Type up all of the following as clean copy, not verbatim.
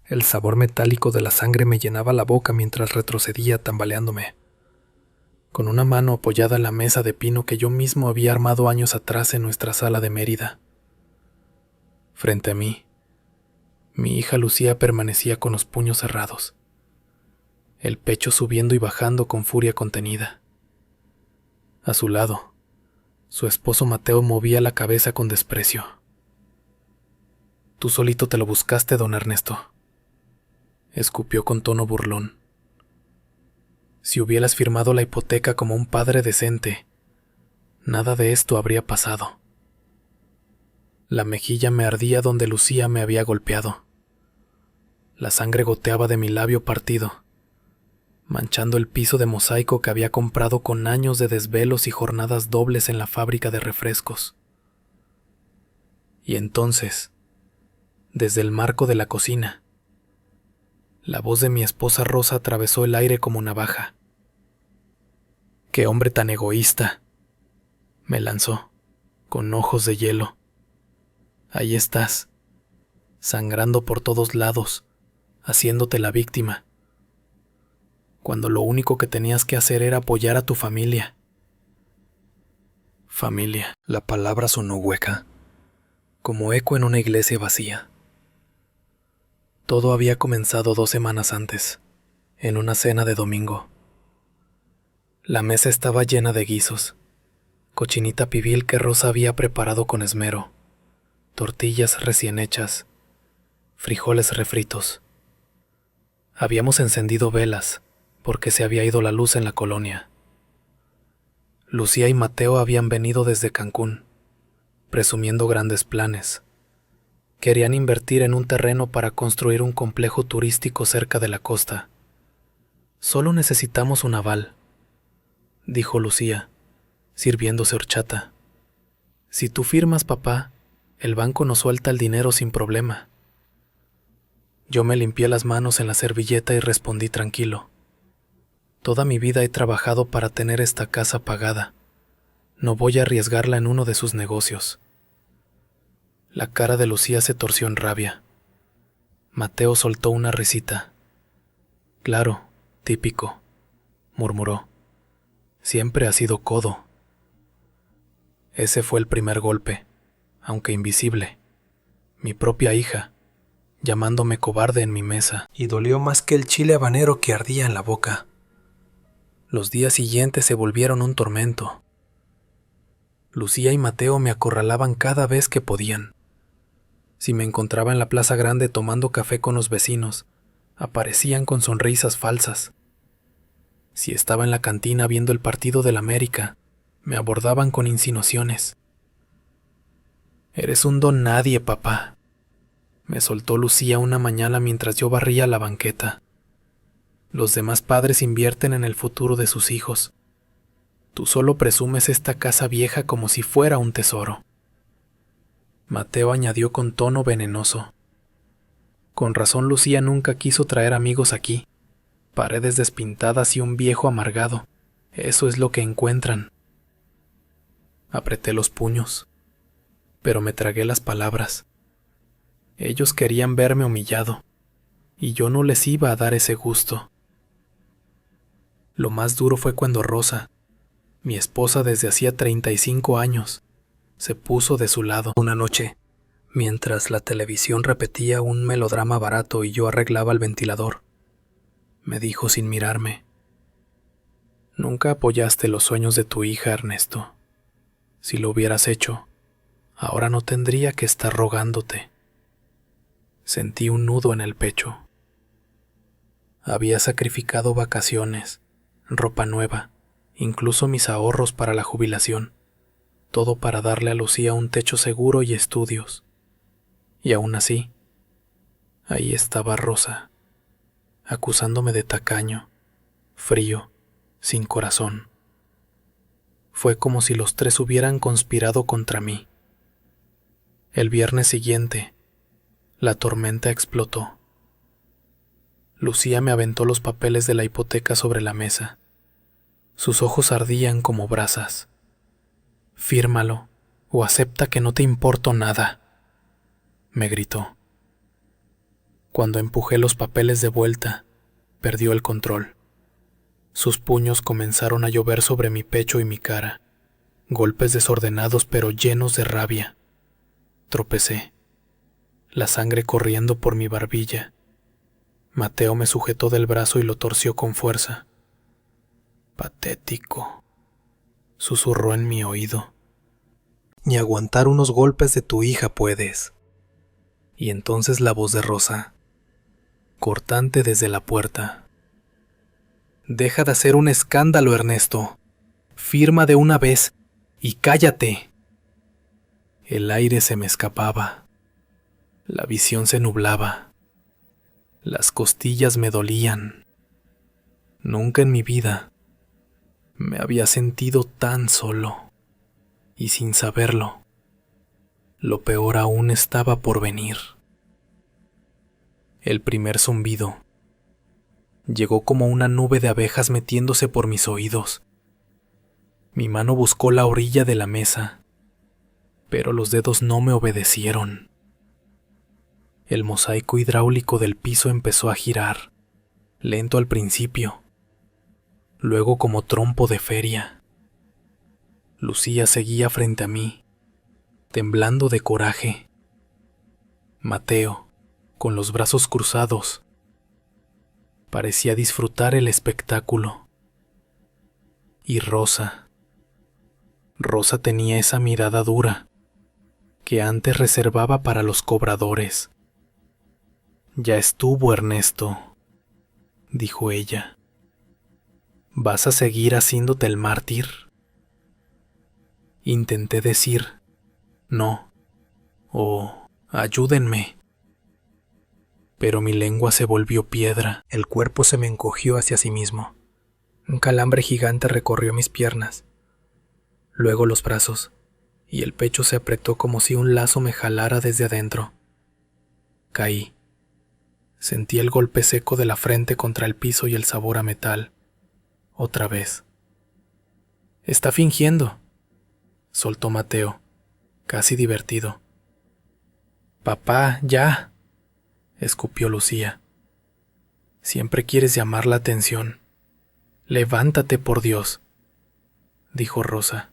El sabor metálico de la sangre me llenaba la boca mientras retrocedía tambaleándome. Con una mano apoyada en la mesa de pino que yo mismo había armado años atrás en nuestra sala de Mérida. Frente a mí, mi hija Lucía permanecía con los puños cerrados, el pecho subiendo y bajando con furia contenida. A su lado, su esposo Mateo movía la cabeza con desprecio. «Tú solito te lo buscaste, don Ernesto», escupió con tono burlón. «Si hubieras firmado la hipoteca como un padre decente, nada de esto habría pasado». La mejilla me ardía donde Lucía me había golpeado. La sangre goteaba de mi labio partido, manchando el piso de mosaico que había comprado con años de desvelos y jornadas dobles en la fábrica de refrescos. Y entonces, desde el marco de la cocina, la voz de mi esposa Rosa atravesó el aire como navaja. «¡Qué hombre tan egoísta!», me lanzó, con ojos de hielo. «Ahí estás, sangrando por todos lados, haciéndote la víctima, cuando lo único que tenías que hacer era apoyar a tu familia». Familia. La palabra sonó hueca, como eco en una iglesia vacía. Todo había comenzado 2 semanas antes, en una cena de domingo. La mesa estaba llena de guisos, cochinita pibil que Rosa había preparado con esmero, tortillas recién hechas, frijoles refritos. Habíamos encendido velas, porque se había ido la luz en la colonia. Lucía y Mateo habían venido desde Cancún, presumiendo grandes planes. Querían invertir en un terreno para construir un complejo turístico cerca de la costa. «Solo necesitamos un aval», dijo Lucía, sirviéndose horchata. «Si tú firmas, papá, el banco nos suelta el dinero sin problema». Yo me limpié las manos en la servilleta y respondí tranquilo. «Toda mi vida he trabajado para tener esta casa pagada. No voy a arriesgarla en uno de sus negocios». La cara de Lucía se torció en rabia. Mateo soltó una risita. «Claro, típico», murmuró. «Siempre ha sido codo». Ese fue el primer golpe, aunque invisible. Mi propia hija, llamándome cobarde en mi mesa, y dolió más que el chile habanero que ardía en la boca. Los días siguientes se volvieron un tormento. Lucía y Mateo me acorralaban cada vez que podían. Si me encontraba en la plaza grande tomando café con los vecinos, aparecían con sonrisas falsas. Si estaba en la cantina viendo el partido del América, me abordaban con insinuaciones. «Eres un don nadie, papá», me soltó Lucía una mañana mientras yo barría la banqueta. «Los demás padres invierten en el futuro de sus hijos. Tú solo presumes esta casa vieja como si fuera un tesoro». Mateo añadió con tono venenoso. «Con razón Lucía nunca quiso traer amigos aquí. Paredes despintadas y un viejo amargado. Eso es lo que encuentran». Apreté los puños, pero me tragué las palabras. Ellos querían verme humillado, y yo no les iba a dar ese gusto. Lo más duro fue cuando Rosa, mi esposa desde hacía 35 años, se puso de su lado una noche, mientras la televisión repetía un melodrama barato y yo arreglaba el ventilador. Me dijo sin mirarme: «Nunca apoyaste los sueños de tu hija, Ernesto. Si lo hubieras hecho, ahora no tendría que estar rogándote». Sentí un nudo en el pecho. Había sacrificado vacaciones, ropa nueva, incluso mis ahorros para la jubilación, todo para darle a Lucía un techo seguro y estudios. Y aún así, ahí estaba Rosa, acusándome de tacaño, frío, sin corazón. Fue como si los 3 hubieran conspirado contra mí. El viernes siguiente, la tormenta explotó. Lucía me aventó los papeles de la hipoteca sobre la mesa. Sus ojos ardían como brasas. «Fírmalo, o acepta que no te importo nada», me gritó. Cuando empujé los papeles de vuelta, perdió el control. Sus puños comenzaron a llover sobre mi pecho y mi cara, golpes desordenados pero llenos de rabia. Tropecé, la sangre corriendo por mi barbilla. Mateo me sujetó del brazo y lo torció con fuerza. Patético, susurró en mi oído. Ni aguantar unos golpes de tu hija puedes. Y entonces la voz de Rosa, cortante desde la puerta. Deja de hacer un escándalo, Ernesto. Firma de una vez y cállate. El aire se me escapaba. La visión se nublaba. Las costillas me dolían. Nunca en mi vida me había sentido tan solo. Y sin saberlo, lo peor aún estaba por venir. El primer zumbido llegó como una nube de abejas metiéndose por mis oídos. Mi mano buscó la orilla de la mesa, pero los dedos no me obedecieron. El mosaico hidráulico del piso empezó a girar, lento al principio, luego como trompo de feria. Lucía seguía frente a mí, temblando de coraje. Mateo, con los brazos cruzados, parecía disfrutar el espectáculo. Y Rosa tenía esa mirada dura que antes reservaba para los cobradores. Ya estuvo, Ernesto, dijo ella. ¿Vas a seguir haciéndote el mártir? Intenté decir, no, o ayúdenme. Pero mi lengua se volvió piedra, el cuerpo se me encogió hacia sí mismo. Un calambre gigante recorrió mis piernas, luego los brazos, y el pecho se apretó como si un lazo me jalara desde adentro. Caí. Sentí el golpe seco de la frente contra el piso y el sabor a metal. Otra vez. Está fingiendo, soltó Mateo, casi divertido. Papá, ya, escupió Lucía. Siempre quieres llamar la atención. Levántate, por Dios, dijo Rosa.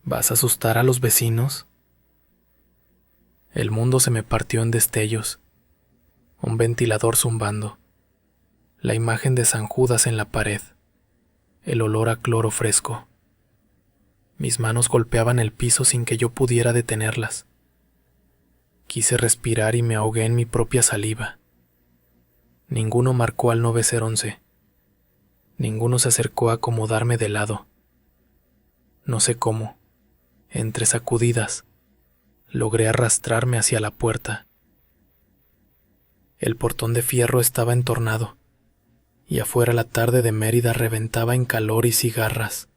¿Vas a asustar a los vecinos? El mundo se me partió en destellos. Un ventilador zumbando. La imagen de San Judas en la pared. El olor a cloro fresco. Mis manos golpeaban el piso sin que yo pudiera detenerlas. Quise respirar y me ahogué en mi propia saliva. Ninguno marcó al 911. Ninguno se acercó a acomodarme de lado. No sé cómo, entre sacudidas, logré arrastrarme hacia la puerta. El portón de fierro estaba entornado, y afuera la tarde de Mérida reventaba en calor y cigarras.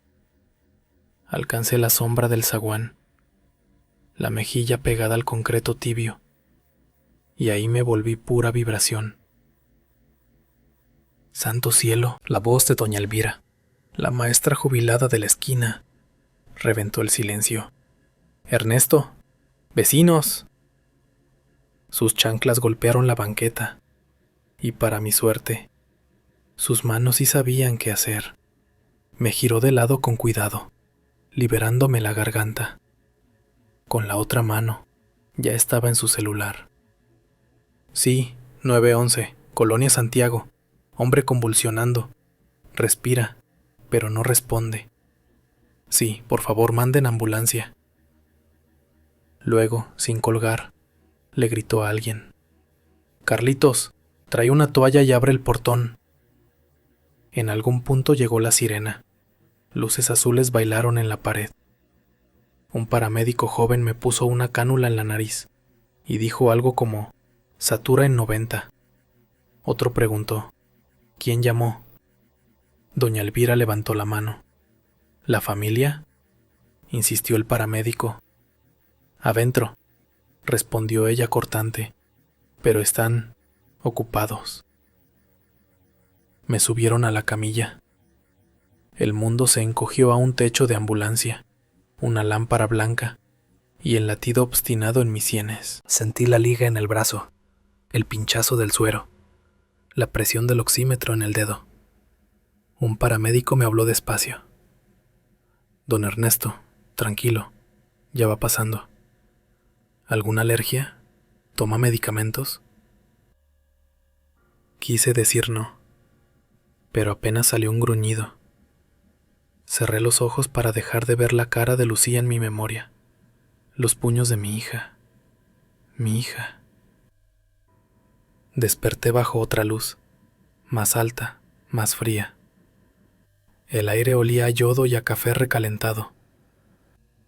Alcancé la sombra del zaguán, la mejilla pegada al concreto tibio, y ahí me volví pura vibración. Santo cielo, la voz de doña Elvira, la maestra jubilada de la esquina, reventó el silencio. Ernesto, vecinos. Sus chanclas golpearon la banqueta, y para mi suerte, sus manos sí sabían qué hacer. Me giró de lado con cuidado, liberándome la garganta. Con la otra mano, ya estaba en su celular. Sí, 911, Colonia Santiago. Hombre convulsionando. Respira, pero no responde. Sí, por favor, manden ambulancia. Luego, sin colgar, le gritó a alguien. Carlitos, trae una toalla y abre el portón. En algún punto llegó la sirena. Luces azules bailaron en la pared. Un paramédico joven me puso una cánula en la nariz y dijo algo como, satura en 90. Otro preguntó, ¿quién llamó? Doña Elvira levantó la mano. ¿La familia? Insistió el paramédico. Adentro, respondió ella cortante, pero están ocupados. Me subieron a la camilla. El mundo se encogió a un techo de ambulancia, una lámpara blanca y el latido obstinado en mis sienes. Sentí la liga en el brazo. el pinchazo del suero, la presión del oxímetro en el dedo. Un paramédico me habló despacio. Don Ernesto, tranquilo, ya va pasando. ¿Alguna alergia? ¿Toma medicamentos? Quise decir no, pero apenas salió un gruñido. Cerré los ojos para dejar de ver la cara de Lucía en mi memoria, los puños de mi hija. Mi hija. Desperté bajo otra luz, más alta, más fría. El aire olía a yodo y a café recalentado.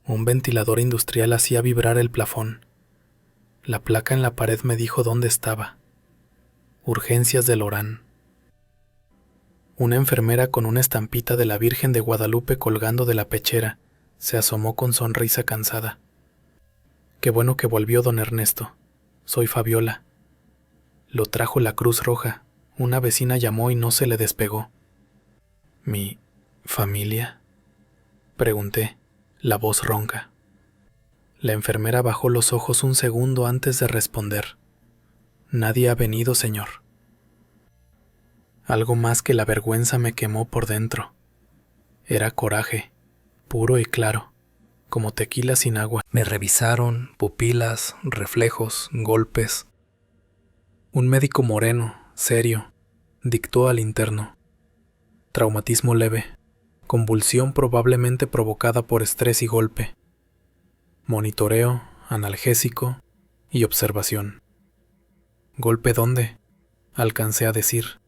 Un ventilador industrial hacía vibrar el plafón. La placa en la pared me dijo dónde estaba. Urgencias del Orán. Una enfermera con una estampita de la Virgen de Guadalupe colgando de la pechera se asomó con sonrisa cansada. Qué bueno que volvió don Ernesto. Soy Fabiola. Lo trajo la Cruz Roja. Una vecina llamó y no se le despegó. ¿Mi familia? Pregunté, la voz ronca. La enfermera bajó los ojos un segundo antes de responder. Nadie ha venido, señor. Algo más que la vergüenza me quemó por dentro. Era coraje, puro y claro, como tequila sin agua. Me revisaron, pupilas, reflejos, golpes. Un médico moreno, serio, dictó al interno. Traumatismo leve, convulsión probablemente provocada por estrés y golpe. Monitoreo, analgésico y observación. ¿Golpe dónde? Alcancé a decir.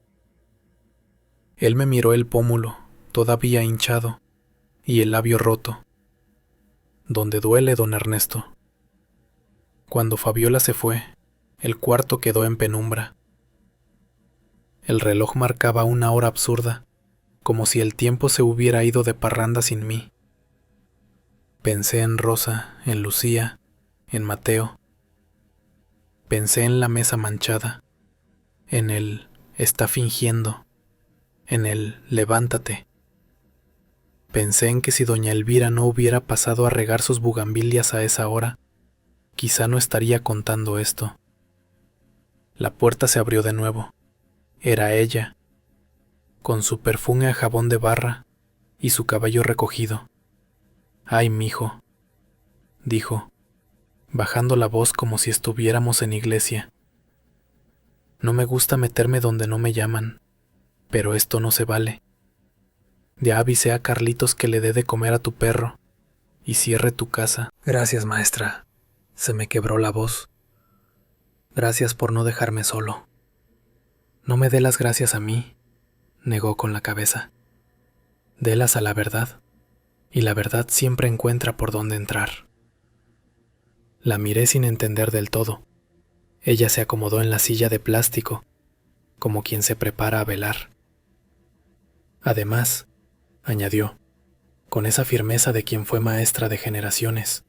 Él me miró el pómulo, todavía hinchado, y el labio roto. ¿Dónde duele, don Ernesto? Cuando Fabiola se fue, el cuarto quedó en penumbra. El reloj marcaba una hora absurda, como si el tiempo se hubiera ido de parranda sin mí. Pensé en Rosa, en Lucía, en Mateo. Pensé en la mesa manchada, en el está fingiendo, en el levántate. Pensé en que si doña Elvira no hubiera pasado a regar sus bugambilias a esa hora, quizá no estaría contando esto. La puerta se abrió de nuevo. Era ella, con su perfume a jabón de barra y su cabello recogido. «Ay, mijo», dijo, bajando la voz como si estuviéramos en iglesia. «No me gusta meterme donde no me llaman, pero esto no se vale. Ya avisé a Carlitos que le dé de comer a tu perro y cierre tu casa». «Gracias, maestra», se me quebró la voz. «Gracias por no dejarme solo». «No me dé las gracias a mí», negó con la cabeza. «Délas a la verdad, y la verdad siempre encuentra por dónde entrar». La miré sin entender del todo. Ella se acomodó en la silla de plástico, como quien se prepara a velar. Además, añadió, con esa firmeza de quien fue maestra de generaciones,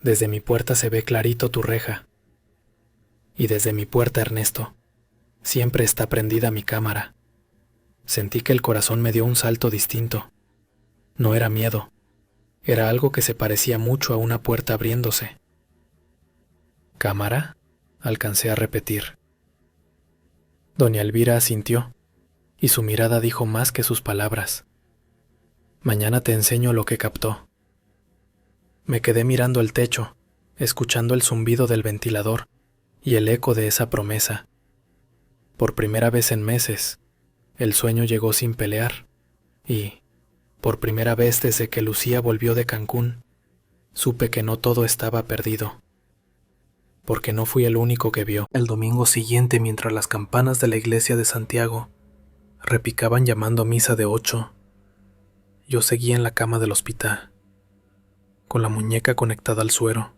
desde mi puerta se ve clarito tu reja. Y desde mi puerta, Ernesto, siempre está prendida mi cámara. Sentí que el corazón me dio un salto distinto. No era miedo, era algo que se parecía mucho a una puerta abriéndose. ¿Cámara?, alcancé a repetir. Doña Elvira asintió, y su mirada dijo más que sus palabras. Mañana te enseño lo que captó. Me quedé mirando el techo, escuchando el zumbido del ventilador y el eco de esa promesa. Por primera vez en meses, el sueño llegó sin pelear, y, por primera vez desde que Lucía volvió de Cancún, supe que no todo estaba perdido. Porque no fui el único que vio. El domingo siguiente, mientras las campanas de la iglesia de Santiago repicaban llamando a misa de 8, yo seguía en la cama del hospital, con la muñeca conectada al suero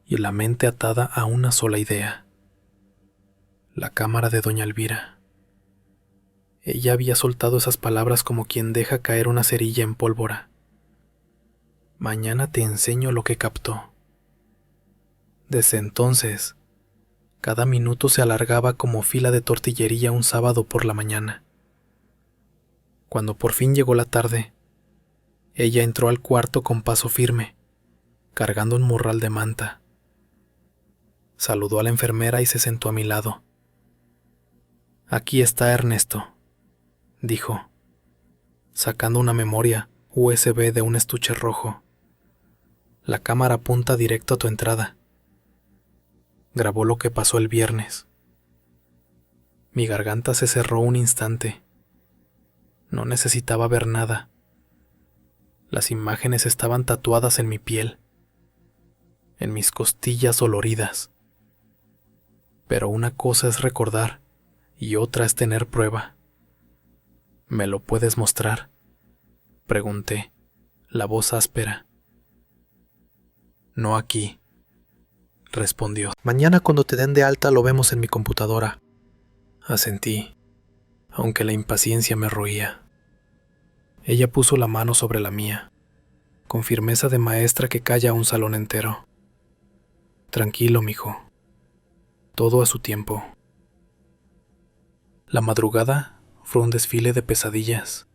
y la mente atada a una sola idea: la cámara de doña Elvira. Ella había soltado esas palabras como quien deja caer una cerilla en pólvora. Mañana te enseño lo que captó. Desde entonces, cada minuto se alargaba como fila de tortillería un sábado por la mañana. Cuando por fin llegó la tarde, ella entró al cuarto con paso firme, cargando un morral de manta. Saludó a la enfermera y se sentó a mi lado. «Aquí está Ernesto», dijo, sacando una memoria USB de un estuche rojo. «La cámara apunta directo a tu entrada. Grabó lo que pasó el viernes». Mi garganta se cerró un instante. No necesitaba ver nada. Las imágenes estaban tatuadas en mi piel, en mis costillas doloridas. Pero una cosa es recordar y otra es tener prueba. «¿Me lo puedes mostrar?», pregunté, la voz áspera. «No aquí», respondió. «Mañana cuando te den de alta lo vemos en mi computadora». Asentí, aunque la impaciencia me roía. Ella puso la mano sobre la mía, con firmeza de maestra que calla a un salón entero. «Tranquilo, mijo. Todo a su tiempo». La madrugada fue un desfile de pesadillas.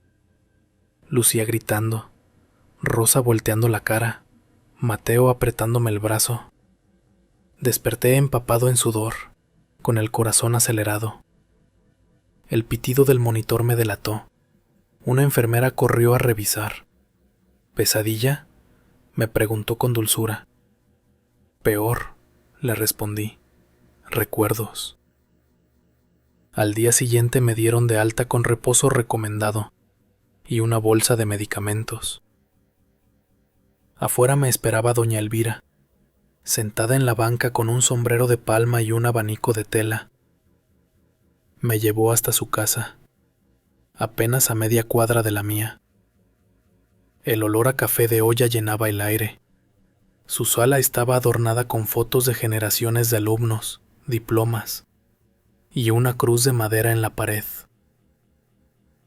Lucía gritando, Rosa volteando la cara, Mateo apretándome el brazo. Desperté empapado en sudor, con el corazón acelerado. El pitido del monitor me delató. Una enfermera corrió a revisar. «¿Pesadilla?», me preguntó con dulzura. «Peor», le respondí. «Recuerdos». Al día siguiente me dieron de alta con reposo recomendado y una bolsa de medicamentos. Afuera me esperaba doña Elvira, sentada en la banca con un sombrero de palma y un abanico de tela. Me llevó hasta su casa, apenas a media cuadra de la mía. El olor a café de olla llenaba el aire. Su sala estaba adornada con fotos de generaciones de alumnos, diplomas y una cruz de madera en la pared.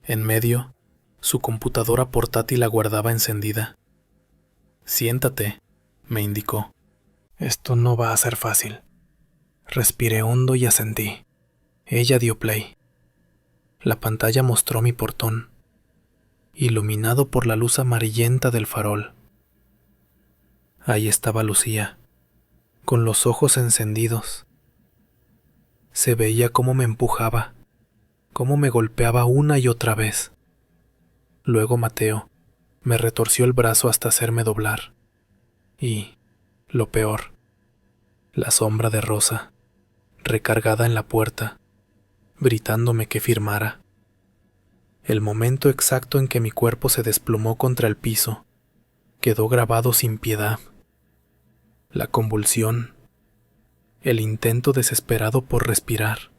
En medio, su computadora portátil aguardaba encendida. «Siéntate», me indicó. «Esto no va a ser fácil». Respiré hondo y asentí. Ella dio play. La pantalla mostró mi portón, iluminado por la luz amarillenta del farol. Ahí estaba Lucía, con los ojos encendidos. Se veía cómo me empujaba, cómo me golpeaba una y otra vez. Luego Mateo me retorció el brazo hasta hacerme doblar. Y, lo peor, la sombra de Rosa, recargada en la puerta, gritándome que firmara. El momento exacto en que mi cuerpo se desplomó contra el piso quedó grabado sin piedad. La convulsión, el intento desesperado por respirar,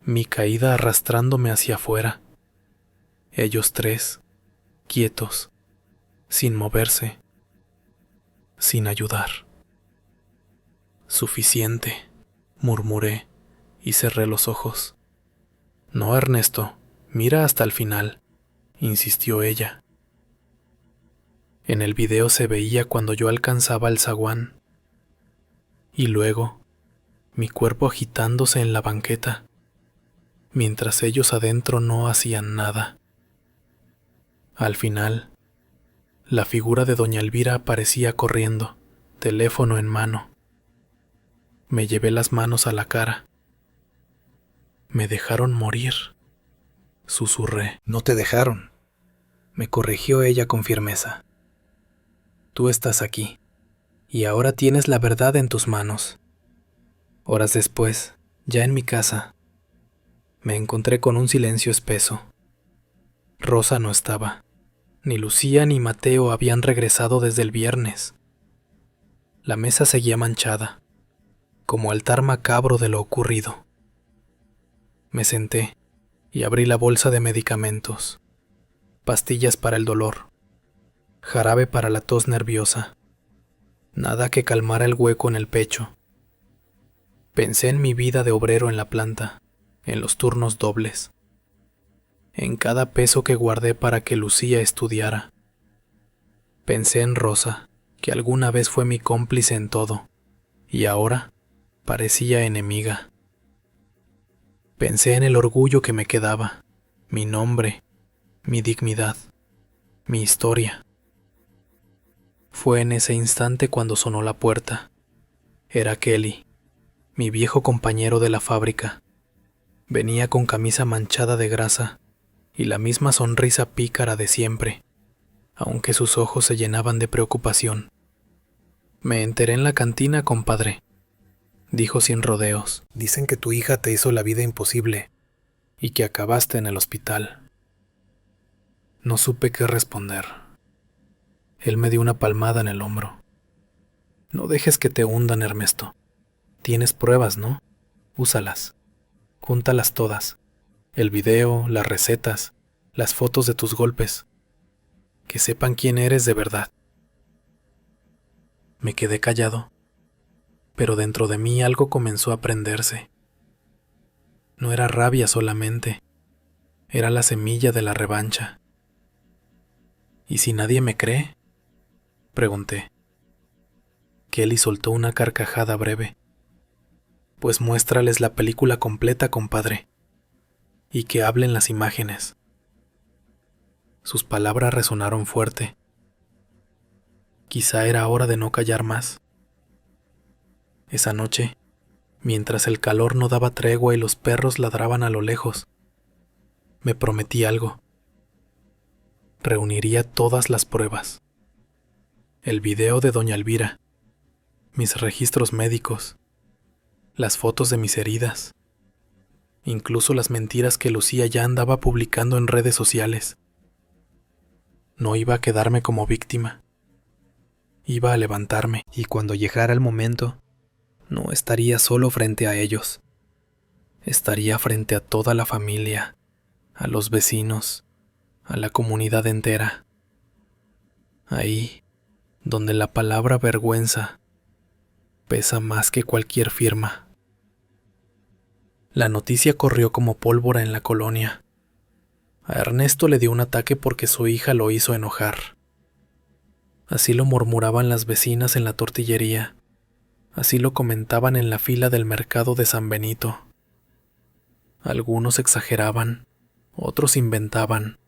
mi caída arrastrándome hacia afuera. Ellos tres, quietos, sin moverse, sin ayudar. «Suficiente», murmuré y cerré los ojos. «No, Ernesto, mira hasta el final», insistió ella. En el video se veía cuando yo alcanzaba el zaguán. Y luego, mi cuerpo agitándose en la banqueta, mientras ellos adentro no hacían nada. Al final, la figura de doña Elvira aparecía corriendo, teléfono en mano. Me llevé las manos a la cara. «Me dejaron morir», susurré. «No te dejaron», me corrigió ella con firmeza. «Tú estás aquí, y ahora tienes la verdad en tus manos». Horas después, ya en mi casa, me encontré con un silencio espeso. Rosa no estaba. Ni Lucía ni Mateo habían regresado desde el viernes. La mesa seguía manchada, como altar macabro de lo ocurrido. Me senté y abrí la bolsa de medicamentos. Pastillas para el dolor, jarabe para la tos nerviosa, nada que calmara el hueco en el pecho. Pensé en mi vida de obrero en la planta, en los turnos dobles, en cada peso que guardé para que Lucía estudiara. Pensé en Rosa, que alguna vez fue mi cómplice en todo, y ahora parecía enemiga. Pensé en el orgullo que me quedaba, mi nombre, mi dignidad, mi historia. Fue en ese instante cuando sonó la puerta. Era Kelly. mi viejo compañero de la fábrica. Venía con camisa manchada de grasa y la misma sonrisa pícara de siempre, aunque sus ojos se llenaban de preocupación. Me enteré en la cantina, compadre, dijo sin rodeos. Dicen que tu hija te hizo la vida imposible y que acabaste en el hospital. No supe qué responder. Él me dio una palmada en el hombro. No dejes que te hundan, Ernesto. Tienes pruebas, ¿no? Úsalas. Júntalas todas. El video, las recetas, las fotos de tus golpes. Que sepan quién eres de verdad. Me quedé callado, pero dentro de mí algo comenzó a prenderse. No era rabia solamente, era la semilla de la revancha. ¿Y si nadie me cree?, pregunté. Kelly soltó una carcajada breve. Pues muéstrales la película completa, compadre, y que hablen las imágenes. Sus palabras resonaron fuerte. Quizá era hora de no callar más. Esa noche, mientras el calor no daba tregua y los perros ladraban a lo lejos, me prometí algo. Reuniría todas las pruebas. El video de doña Elvira, mis registros médicos, las fotos de mis heridas, incluso las mentiras que Lucía ya andaba publicando en redes sociales. No iba a quedarme como víctima. Iba a levantarme, y cuando llegara el momento, no estaría solo frente a ellos. Estaría frente a toda la familia, a los vecinos, a la comunidad entera. Ahí, donde la palabra vergüenza pesa más que cualquier firma. La noticia corrió como pólvora en la colonia. A Ernesto le dio un ataque porque su hija lo hizo enojar. Así lo murmuraban las vecinas en la tortillería. Así lo comentaban en la fila del mercado de San Benito. Algunos exageraban, otros inventaban,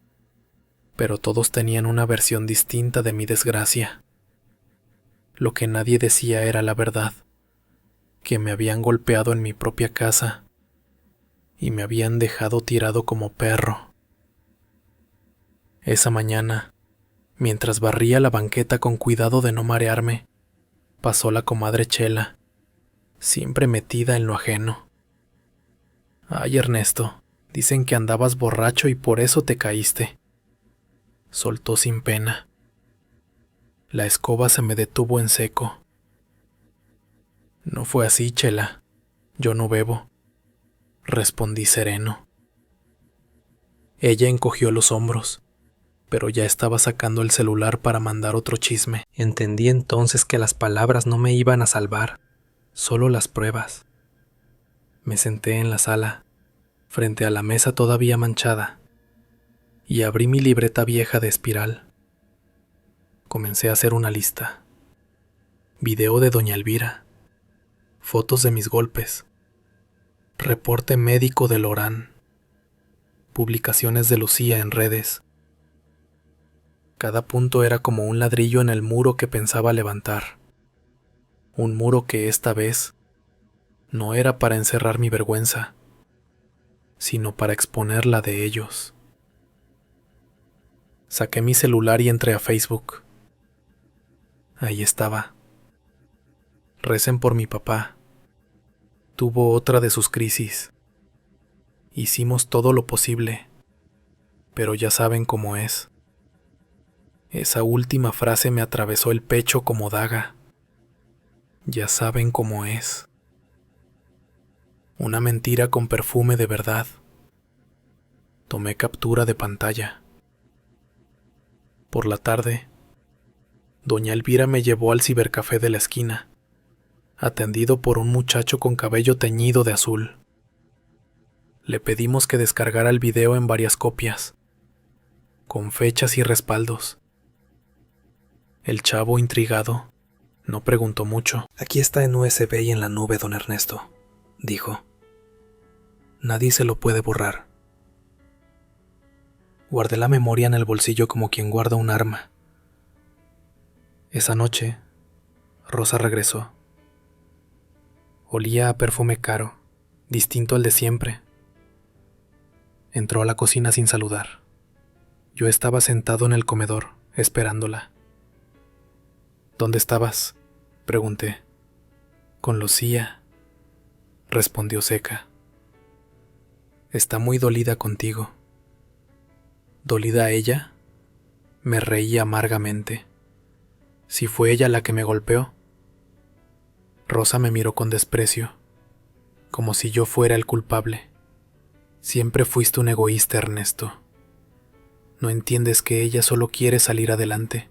pero todos tenían una versión distinta de mi desgracia. Lo que nadie decía era la verdad, que me habían golpeado en mi propia casa y me habían dejado tirado como perro. Esa mañana, mientras barría la banqueta con cuidado de no marearme, pasó la comadre Chela, siempre metida en lo ajeno. Ay, Ernesto, dicen que andabas borracho y por eso te caíste. Soltó sin pena. La escoba se me detuvo en seco. No fue así, Chela. Yo no bebo, respondí sereno. Ella encogió los hombros, pero ya estaba sacando el celular para mandar otro chisme. Entendí entonces que las palabras no me iban a salvar, solo las pruebas. Me senté en la sala, frente a la mesa todavía manchada, y abrí mi libreta vieja de espiral. Comencé a hacer una lista. Video de doña Elvira, fotos de mis golpes, reporte médico de Lorán, publicaciones de Lucía en redes. Cada punto era como un ladrillo en el muro que pensaba levantar. Un muro que esta vez no era para encerrar mi vergüenza, sino para exponer la de ellos. Saqué mi celular y entré a Facebook. Ahí estaba. Recen por mi papá. Tuvo otra de sus crisis. Hicimos todo lo posible, pero ya saben cómo es. Esa última frase me atravesó el pecho como daga. Ya saben cómo es. Una mentira con perfume de verdad. Tomé captura de pantalla. Por la tarde, doña Elvira me llevó al cibercafé de la esquina, atendido por un muchacho con cabello teñido de azul. Le pedimos que descargara el video en varias copias, con fechas y respaldos. El chavo, intrigado, no preguntó mucho. Aquí está en USB y en la nube, don Ernesto, dijo. Nadie se lo puede borrar. Guardé la memoria en el bolsillo como quien guarda un arma. Esa noche, Rosa regresó. Olía a perfume caro, distinto al de siempre. Entró a la cocina sin saludar. Yo estaba sentado en el comedor, esperándola. ¿Dónde estabas?, pregunté. Con Lucía, respondió seca. Está muy dolida contigo. ¿Dolida ella? Me reí amargamente. Si fue ella la que me golpeó. Rosa me miró con desprecio, como si yo fuera el culpable. Siempre fuiste un egoísta, Ernesto. ¿No entiendes que ella solo quiere salir adelante?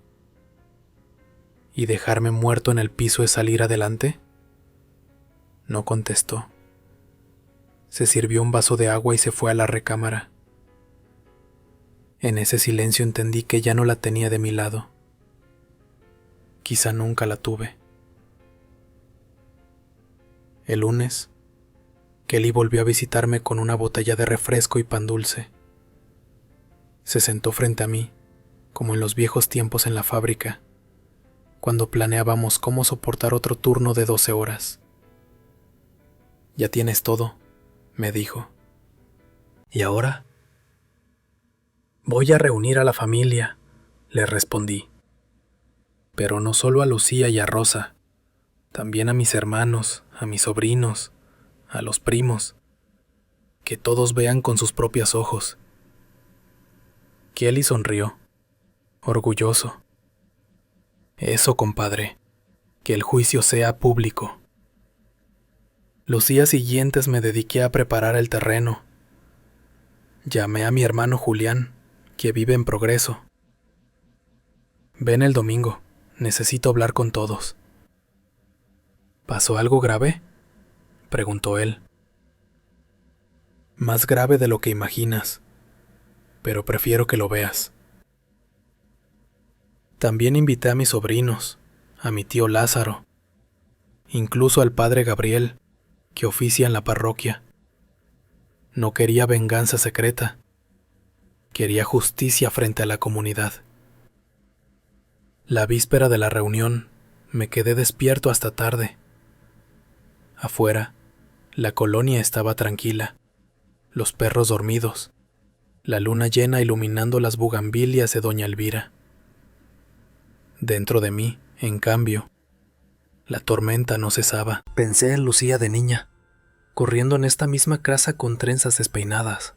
¿Y dejarme muerto en el piso es salir adelante? No contestó. Se sirvió un vaso de agua y se fue a la recámara. En ese silencio entendí que ya no la tenía de mi lado. Quizá nunca la tuve. El lunes, Kelly volvió a visitarme con una botella de refresco y pan dulce. Se sentó frente a mí, como en los viejos tiempos en la fábrica, cuando planeábamos cómo soportar otro turno de 12 horas. Ya tienes todo, me dijo. ¿Y ahora? Voy a reunir a la familia, le respondí. Pero no solo a Lucía y a Rosa, también a mis hermanos, a mis sobrinos, a los primos. Que todos vean con sus propios ojos. Kelly sonrió, orgulloso. Eso, compadre, que el juicio sea público. Los días siguientes me dediqué a preparar el terreno. Llamé a mi hermano Julián, que vive en Progreso. Ven el domingo, necesito hablar con todos. ¿Pasó algo grave?, preguntó él. Más grave de lo que imaginas, pero prefiero que lo veas. También invité a mis sobrinos, a mi tío Lázaro, incluso al padre Gabriel, que oficia en la parroquia. No quería venganza secreta, quería justicia frente a la comunidad. La víspera de la reunión, me quedé despierto hasta tarde. Afuera, la colonia estaba tranquila, los perros dormidos, la luna llena iluminando las bugambilias de doña Elvira. Dentro de mí, en cambio, la tormenta no cesaba. Pensé en Lucía de niña, corriendo en esta misma casa con trenzas despeinadas,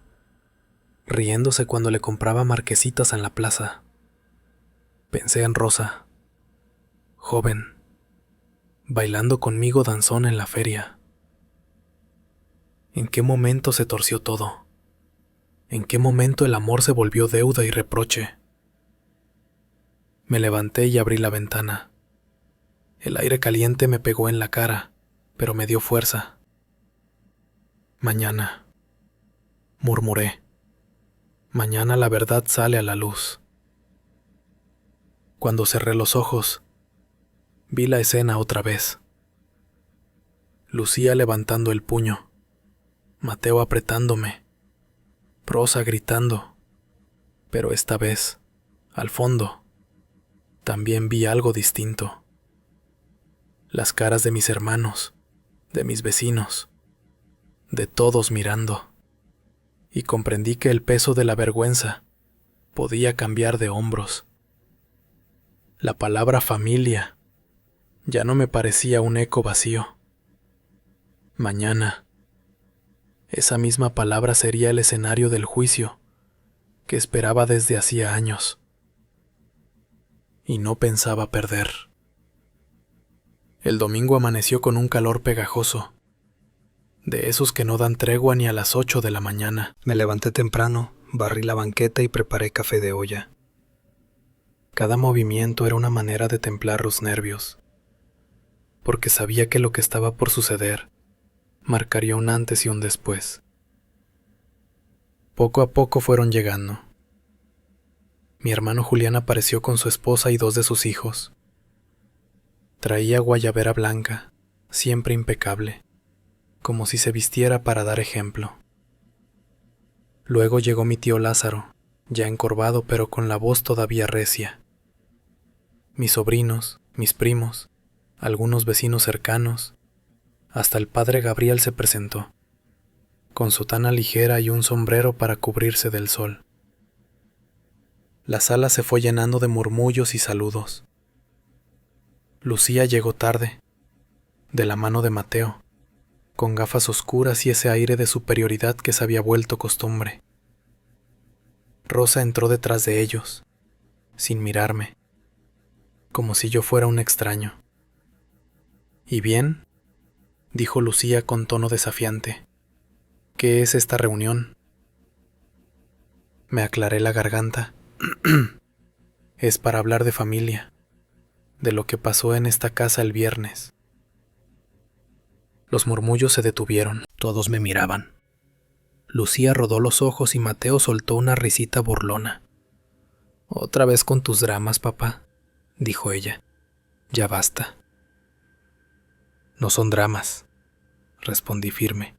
riéndose cuando le compraba marquesitas en la plaza. Pensé en Rosa, joven, bailando conmigo danzón en la feria. ¿En qué momento se torció todo? ¿En qué momento el amor se volvió deuda y reproche? Me levanté y abrí la ventana. El aire caliente me pegó en la cara, pero me dio fuerza. Mañana, murmuré. Mañana la verdad sale a la luz. Cuando cerré los ojos, vi la escena otra vez. Lucía levantando el puño, Mateo apretándome, Rosa gritando, pero esta vez, al fondo, también vi algo distinto. Las caras de mis hermanos, de mis vecinos, de todos mirando, y comprendí que el peso de la vergüenza podía cambiar de hombros. La palabra familia ya no me parecía un eco vacío. Mañana, esa misma palabra sería el escenario del juicio que esperaba desde hacía años. Y no pensaba perder. El domingo amaneció con un calor pegajoso, de esos que no dan tregua ni a las 8 de la mañana. Me levanté temprano, barrí la banqueta y preparé café de olla. Cada movimiento era una manera de templar los nervios, porque sabía que lo que estaba por suceder marcaría un antes y un después. Poco a poco fueron llegando. Mi hermano Julián apareció con su esposa y 2 de sus hijos. Traía guayabera blanca, siempre impecable, como si se vistiera para dar ejemplo. Luego llegó mi tío Lázaro, ya encorvado pero con la voz todavía recia. Mis sobrinos, mis primos, algunos vecinos cercanos, Hasta el padre Gabriel se presentó, con sotana ligera y un sombrero para cubrirse del sol. La sala se fue llenando de murmullos y saludos. Lucía llegó tarde, de la mano de Mateo, con gafas oscuras y ese aire de superioridad que se había vuelto costumbre. Rosa entró detrás de ellos, sin mirarme, como si yo fuera un extraño. ¿Y bien?, dijo Lucía con tono desafiante. ¿Qué es esta reunión? Me aclaré la garganta. Es para hablar de familia, de lo que pasó en esta casa el viernes. Los murmullos se detuvieron, todos me miraban. Lucía rodó los ojos y Mateo soltó una risita burlona. «Otra vez con tus dramas, papá», dijo ella. «Ya basta». «No son dramas», respondí firme.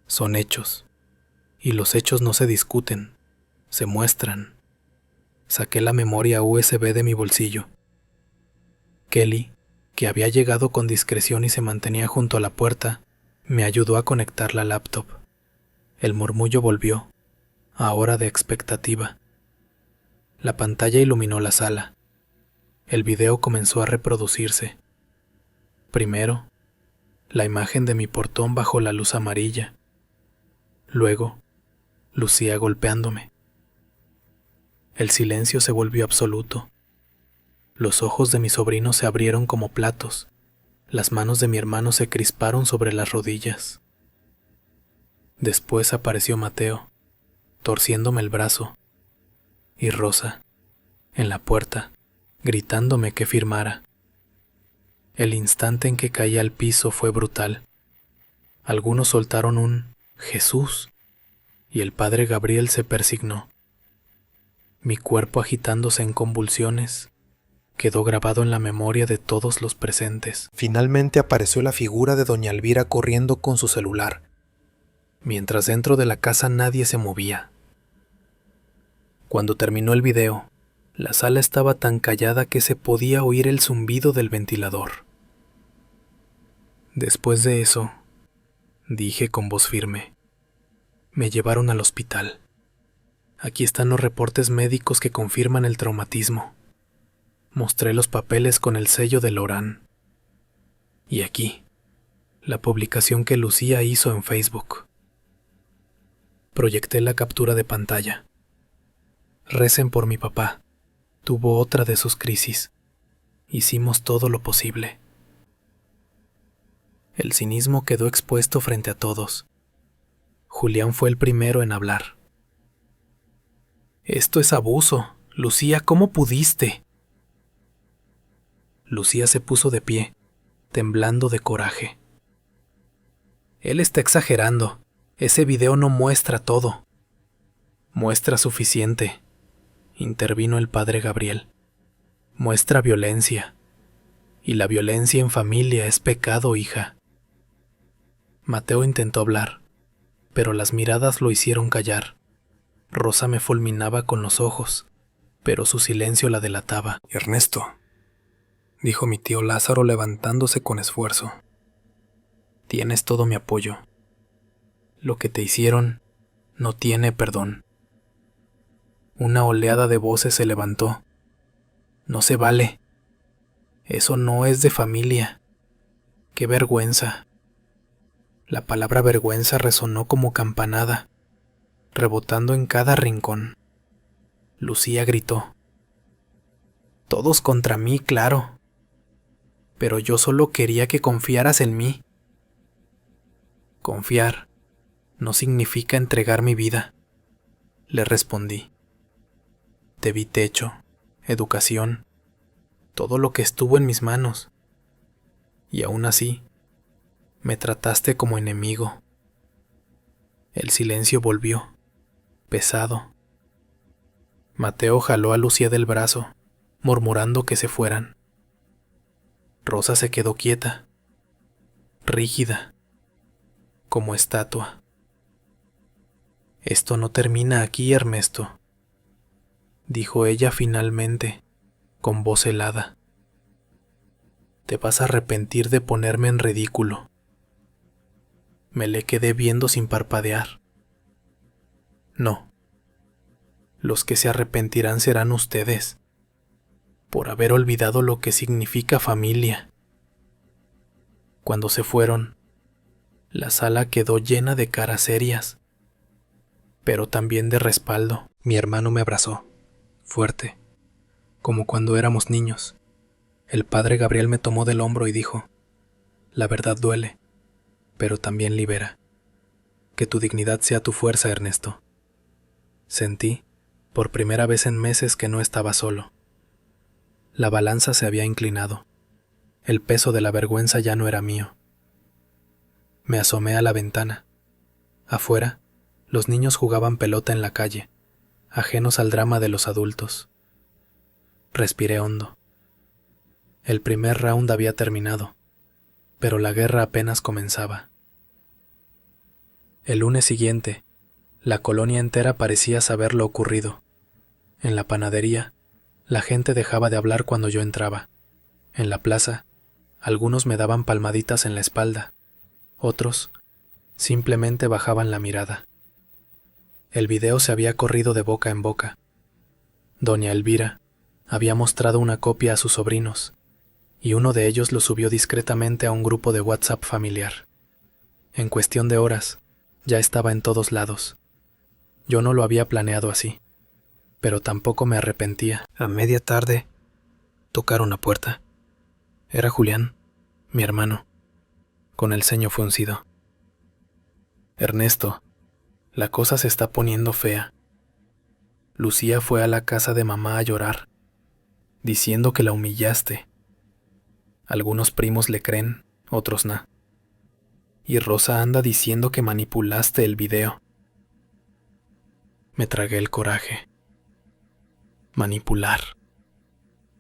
«Son hechos. Y los hechos no se discuten, se muestran». Saqué la memoria USB de mi bolsillo. Kelly, que había llegado con discreción y se mantenía junto a la puerta, me ayudó a conectar la laptop. El murmullo volvió, ahora de expectativa. La pantalla iluminó la sala. El video comenzó a reproducirse. Primero, la imagen de mi portón bajo la luz amarilla. Luego, Lucía golpeándome. El silencio se volvió absoluto. Los ojos de mi sobrino se abrieron como platos. Las manos de mi hermano se crisparon sobre las rodillas. Después apareció Mateo, torciéndome el brazo, y Rosa, en la puerta, gritándome que firmara. El instante en que caí al piso fue brutal. Algunos soltaron un «Jesús», y el padre Gabriel se persignó. Mi cuerpo, agitándose en convulsiones, quedó grabado en la memoria de todos los presentes. Finalmente apareció la figura de doña Elvira corriendo con su celular, mientras dentro de la casa nadie se movía. Cuando terminó el video, la sala estaba tan callada que se podía oír el zumbido del ventilador. Después de eso, dije con voz firme, me llevaron al hospital. Aquí están los reportes médicos que confirman el traumatismo. Mostré los papeles con el sello de Lorán. Y aquí, la publicación que Lucía hizo en Facebook. Proyecté la captura de pantalla. Recen por mi papá. Tuvo otra de sus crisis. Hicimos todo lo posible. El cinismo quedó expuesto frente a todos. Julián fue el primero en hablar. «Esto es abuso. Lucía, ¿cómo pudiste?» Lucía se puso de pie, temblando de coraje. «Él está exagerando. Ese video no muestra todo». «Muestra suficiente», intervino el padre Gabriel. «Muestra violencia. Y la violencia en familia es pecado, hija». Mateo intentó hablar, pero las miradas lo hicieron callar. Rosa me fulminaba con los ojos, pero su silencio la delataba. «Ernesto», dijo mi tío Lázaro levantándose con esfuerzo, «tienes todo mi apoyo. Lo que te hicieron no tiene perdón». Una oleada de voces se levantó. «No se vale. Eso no es de familia. ¡Qué vergüenza!». La palabra vergüenza resonó como campanada, rebotando en cada rincón. Lucía gritó: «Todos contra mí, claro. Pero yo solo quería que confiaras en mí». «Confiar no significa entregar mi vida», le respondí. «Te vi techo, educación, todo lo que estuvo en mis manos. Y aún así, me trataste como enemigo». El silencio volvió, pesado. Mateo jaló a Lucía del brazo, murmurando que se fueran. Rosa se quedó quieta, rígida, como estatua. «Esto no termina aquí, Ernesto», dijo ella finalmente, con voz helada. «Te vas a arrepentir de ponerme en ridículo». Me le quedé viendo sin parpadear. No. Los que se arrepentirán serán ustedes, por haber olvidado lo que significa familia. Cuando se fueron, la sala quedó llena de caras serias, pero también de respaldo. Mi hermano me abrazó, fuerte, como cuando éramos niños. El padre Gabriel me tomó del hombro y dijo: la verdad duele, pero también libera. Que tu dignidad sea tu fuerza, Ernesto. Sentí, por primera vez en meses, que no estaba solo. La balanza se había inclinado. El peso de la vergüenza ya no era mío. Me asomé a la ventana. Afuera, los niños jugaban pelota en la calle, ajenos al drama de los adultos. Respiré hondo. El primer round había terminado, pero la guerra apenas comenzaba. El lunes siguiente, la colonia entera parecía saber lo ocurrido. En la panadería, la gente dejaba de hablar cuando yo entraba. En la plaza, algunos me daban palmaditas en la espalda, otros simplemente bajaban la mirada. El video se había corrido de boca en boca. Doña Elvira había mostrado una copia a sus sobrinos, y uno de ellos lo subió discretamente a un grupo de WhatsApp familiar. En cuestión de horas, ya estaba en todos lados. Yo no lo había planeado así, pero tampoco me arrepentía. A media tarde, tocaron la puerta. Era Julián, mi hermano, con el ceño fruncido. Ernesto, la cosa se está poniendo fea. Lucía fue a la casa de mamá a llorar, diciendo que la humillaste. Algunos primos le creen, otros no. Y Rosa anda diciendo que manipulaste el video. Me tragué el coraje. Manipular.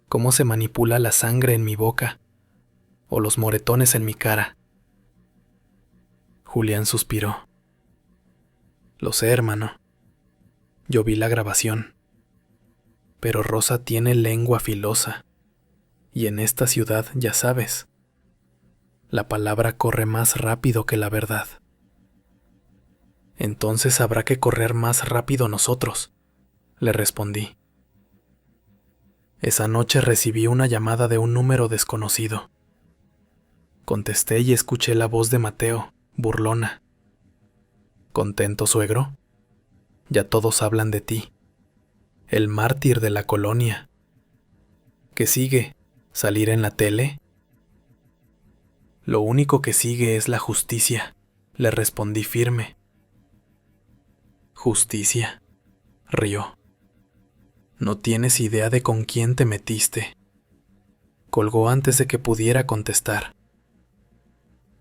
¿Cómo se manipula la sangre en mi boca? O los moretones en mi cara. Julián suspiró. Lo sé, hermano. Yo vi la grabación. Pero Rosa tiene lengua filosa. Y en esta ciudad, ya sabes, la palabra corre más rápido que la verdad. Entonces habrá que correr más rápido nosotros, le respondí. Esa noche recibí una llamada de un número desconocido. Contesté y escuché la voz de Mateo, burlona. ¿Contento, suegro? Ya todos hablan de ti. El mártir de la colonia. ¿Qué sigue? ¿Salir en la tele? Lo único que sigue es la justicia, le respondí firme. Justicia, rió. No tienes idea de con quién te metiste. Colgó antes de que pudiera contestar.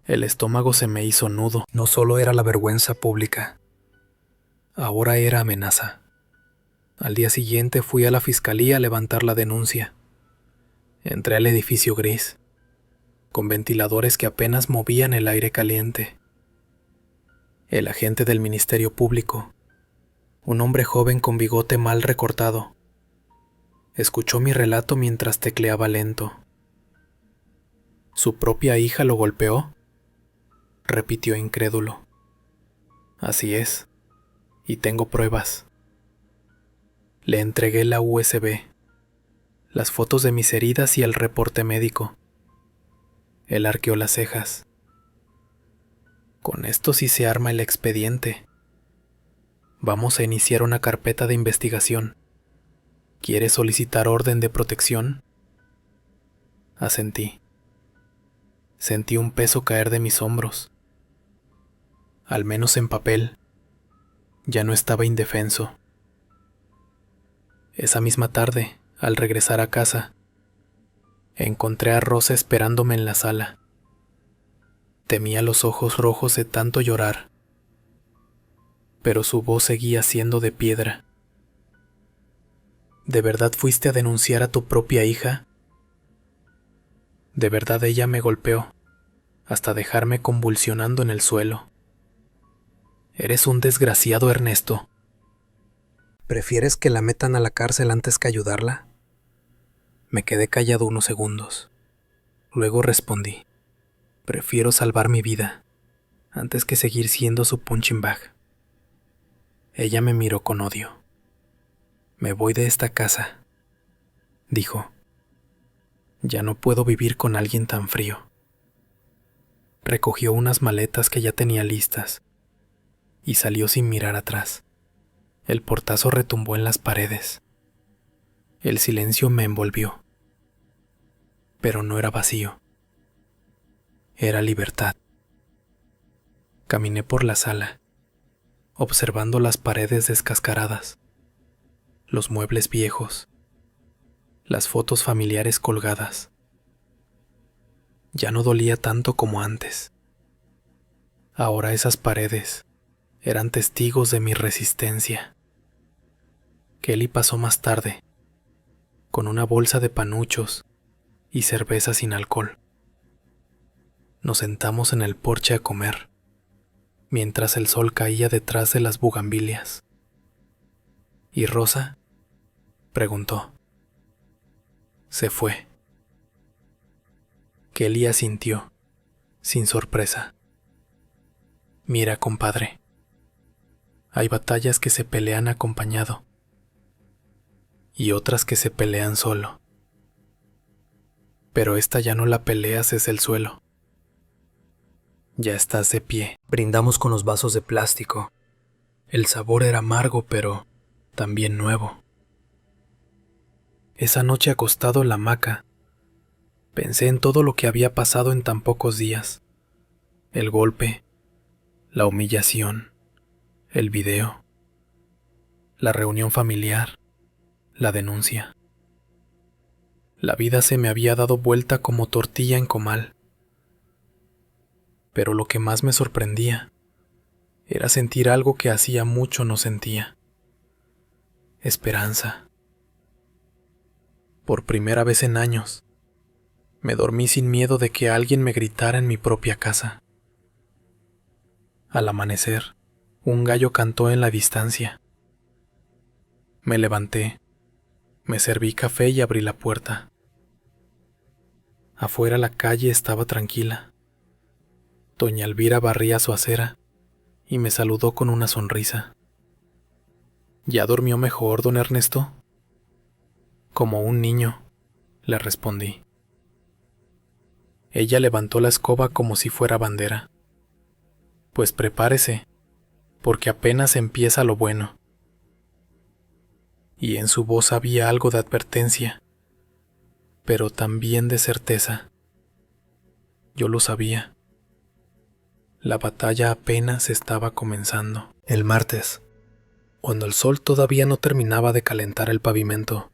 El estómago se me hizo nudo. No solo era la vergüenza pública, ahora era amenaza. Al día siguiente fui a la fiscalía a levantar la denuncia. Entré al edificio gris, con ventiladores que apenas movían el aire caliente. El agente del Ministerio Público, un hombre joven con bigote mal recortado, escuchó mi relato mientras tecleaba lento. ¿Su propia hija lo golpeó?, repitió incrédulo. Así es, y tengo pruebas. Le entregué la USB, las fotos de mis heridas y el reporte médico. Él arqueó las cejas. Con esto sí se arma el expediente. Vamos a iniciar una carpeta de investigación. ¿Quieres solicitar orden de protección? Asentí. Sentí un peso caer de mis hombros. Al menos en papel, ya no estaba indefenso. Esa misma tarde, al regresar a casa, encontré a Rosa esperándome en la sala. Tenía los ojos rojos de tanto llorar, pero su voz seguía siendo de piedra. ¿De verdad fuiste a denunciar a tu propia hija? De verdad ella me golpeó, hasta dejarme convulsionando en el suelo. Eres un desgraciado, Ernesto. ¿Prefieres que la metan a la cárcel antes que ayudarla? Me quedé callado unos segundos. Luego respondí: prefiero salvar mi vida antes que seguir siendo su punching bag. Ella me miró con odio. Me voy de esta casa, dijo. Ya no puedo vivir con alguien tan frío. Recogió unas maletas que ya tenía listas y salió sin mirar atrás. El portazo retumbó en las paredes. El silencio me envolvió. Pero no era vacío. Era libertad. Caminé por la sala, observando las paredes descascaradas, los muebles viejos, las fotos familiares colgadas. Ya no dolía tanto como antes. Ahora esas paredes eran testigos de mi resistencia. Kelly pasó más tarde, con una bolsa de panuchos y cerveza sin alcohol. Nos sentamos en el porche a comer, mientras el sol caía detrás de las bugambilias. ¿Y Rosa?, preguntó. Se fue. Kelly asintió, sin sorpresa. Mira, compadre, hay batallas que se pelean acompañado y otras que se pelean solo. Pero esta ya no la peleas desde el suelo. Ya estás de pie. Brindamos con los vasos de plástico. El sabor era amargo, pero también nuevo. Esa noche acostado en la hamaca, pensé en todo lo que había pasado en tan pocos días. El golpe, la humillación, el video, la reunión familiar, la denuncia. La vida se me había dado vuelta como tortilla en comal. Pero lo que más me sorprendía era sentir algo que hacía mucho no sentía. Esperanza. Por primera vez en años, me dormí sin miedo de que alguien me gritara en mi propia casa. Al amanecer, un gallo cantó en la distancia. Me levanté, me serví café y abrí la puerta. Afuera la calle estaba tranquila. Doña Elvira barría su acera y me saludó con una sonrisa. ¿Ya durmió mejor, don Ernesto? Como un niño, le respondí. Ella levantó la escoba como si fuera bandera. Pues prepárese, porque apenas empieza lo bueno. Y en su voz había algo de advertencia, pero también de certeza. Yo lo sabía. La batalla apenas estaba comenzando. El martes, cuando el sol todavía no terminaba de calentar el pavimento,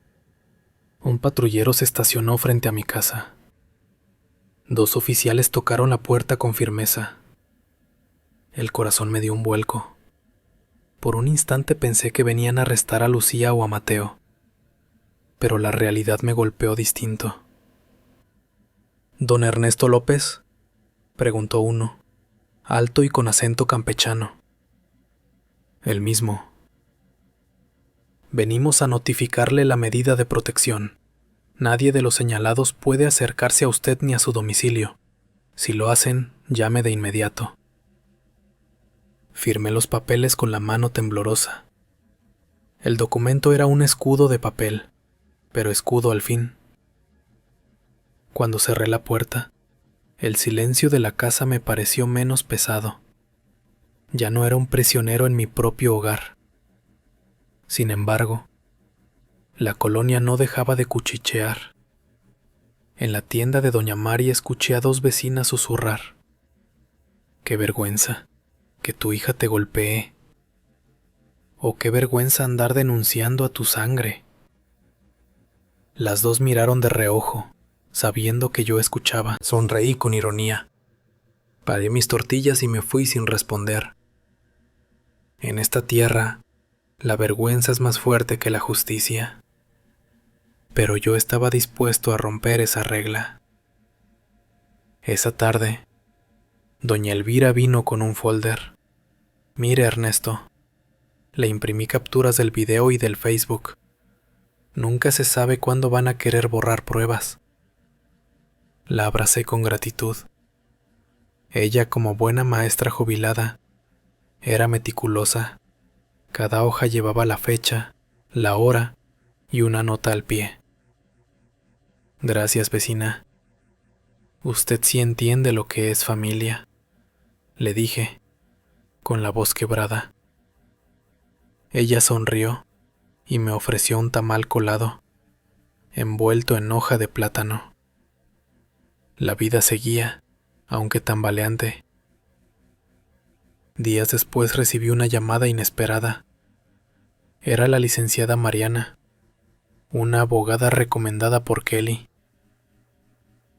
un patrullero se estacionó frente a mi casa. 2 oficiales tocaron la puerta con firmeza. El corazón me dio un vuelco. Por un instante pensé que venían a arrestar a Lucía o a Mateo, pero la realidad me golpeó distinto. ¿Don Ernesto López?, preguntó uno, alto y con acento campechano. El mismo. Venimos a notificarle la medida de protección. Nadie de los señalados puede acercarse a usted ni a su domicilio. Si lo hacen, llame de inmediato. Firmé los papeles con la mano temblorosa. El documento era un escudo de papel, pero escudo al fin. Cuando cerré la puerta, el silencio de la casa me pareció menos pesado. Ya no era un prisionero en mi propio hogar. Sin embargo, la colonia no dejaba de cuchichear. En la tienda de doña Mari escuché a 2 vecinas susurrar. Qué vergüenza que tu hija te golpee. O qué vergüenza andar denunciando a tu sangre. Las 2 miraron de reojo, sabiendo que yo escuchaba. Sonreí con ironía. Paré mis tortillas y me fui sin responder. En esta tierra, la vergüenza es más fuerte que la justicia. Pero yo estaba dispuesto a romper esa regla. Esa tarde, doña Elvira vino con un folder. Mire, Ernesto, le imprimí capturas del video y del Facebook. Nunca se sabe cuándo van a querer borrar pruebas. La abracé con gratitud. Ella, como buena maestra jubilada, era meticulosa. Cada hoja llevaba la fecha, la hora y una nota al pie. Gracias, vecina. Usted sí entiende lo que es familia, le dije, con la voz quebrada. Ella sonrió y me ofreció un tamal colado, envuelto en hoja de plátano. La vida seguía, aunque tambaleante. Días después recibí una llamada inesperada. Era la licenciada Mariana, una abogada recomendada por Kelly.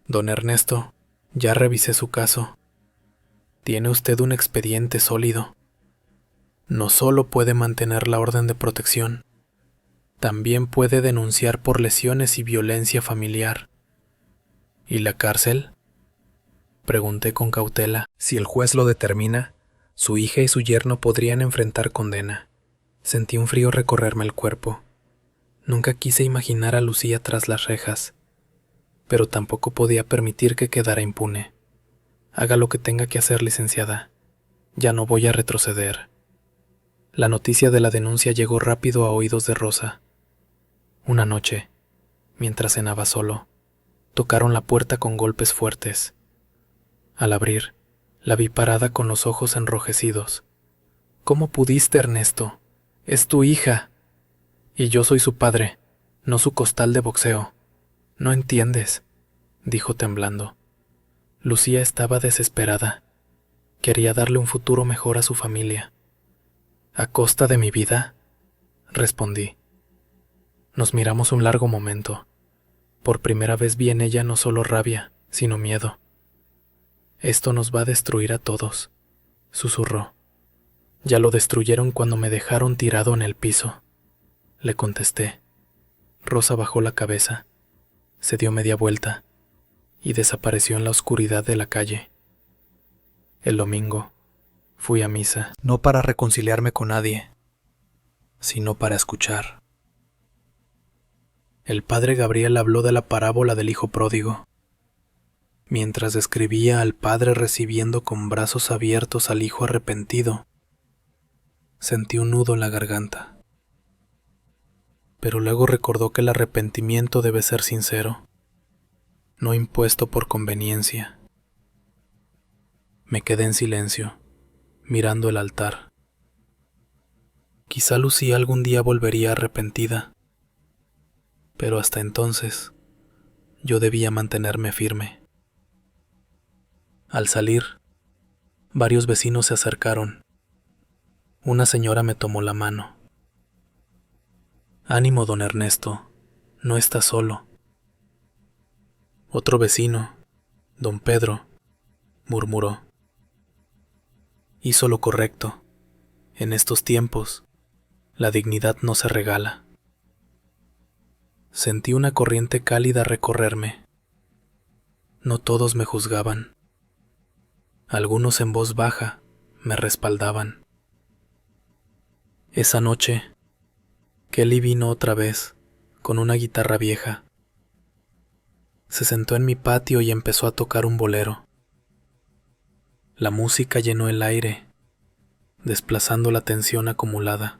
Don Ernesto, ya revisé su caso. Tiene usted un expediente sólido. No solo puede mantener la orden de protección, también puede denunciar por lesiones y violencia familiar. ¿Y la cárcel? Pregunté con cautela. Si el juez lo determina, su hija y su yerno podrían enfrentar condena. Sentí un frío recorrerme el cuerpo. Nunca quise imaginar a Lucía tras las rejas, pero tampoco podía permitir que quedara impune. Haga lo que tenga que hacer, licenciada. Ya no voy a retroceder. La noticia de la denuncia llegó rápido a oídos de Rosa. Una noche, mientras cenaba solo, tocaron la puerta con golpes fuertes. Al abrir, la vi parada con los ojos enrojecidos. ¿Cómo pudiste, Ernesto? Es tu hija. Y yo soy su padre, no su costal de boxeo. No entiendes, dijo temblando. Lucía estaba desesperada. Quería darle un futuro mejor a su familia. ¿A costa de mi vida?, respondí. Nos miramos un largo momento. Por primera vez vi en ella no solo rabia, sino miedo. Esto nos va a destruir a todos, susurró. Ya lo destruyeron cuando me dejaron tirado en el piso, le contesté. Rosa bajó la cabeza, se dio media vuelta y desapareció en la oscuridad de la calle. El domingo fui a misa, no para reconciliarme con nadie, sino para escuchar. El padre Gabriel habló de la parábola del hijo pródigo. Mientras describía al padre recibiendo con brazos abiertos al hijo arrepentido, sentí un nudo en la garganta. Pero luego recordó que el arrepentimiento debe ser sincero, no impuesto por conveniencia. Me quedé en silencio, mirando el altar. Quizá Lucía algún día volvería arrepentida, pero hasta entonces yo debía mantenerme firme. Al salir, varios vecinos se acercaron. Una señora me tomó la mano. Ánimo, don Ernesto, no está solo. Otro vecino, don Pedro, murmuró. Hizo lo correcto. En estos tiempos, la dignidad no se regala. Sentí una corriente cálida recorrerme. No todos me juzgaban. Algunos en voz baja me respaldaban. Esa noche, Kelly vino otra vez, con una guitarra vieja. Se sentó en mi patio y empezó a tocar un bolero. La música llenó el aire, desplazando la tensión acumulada.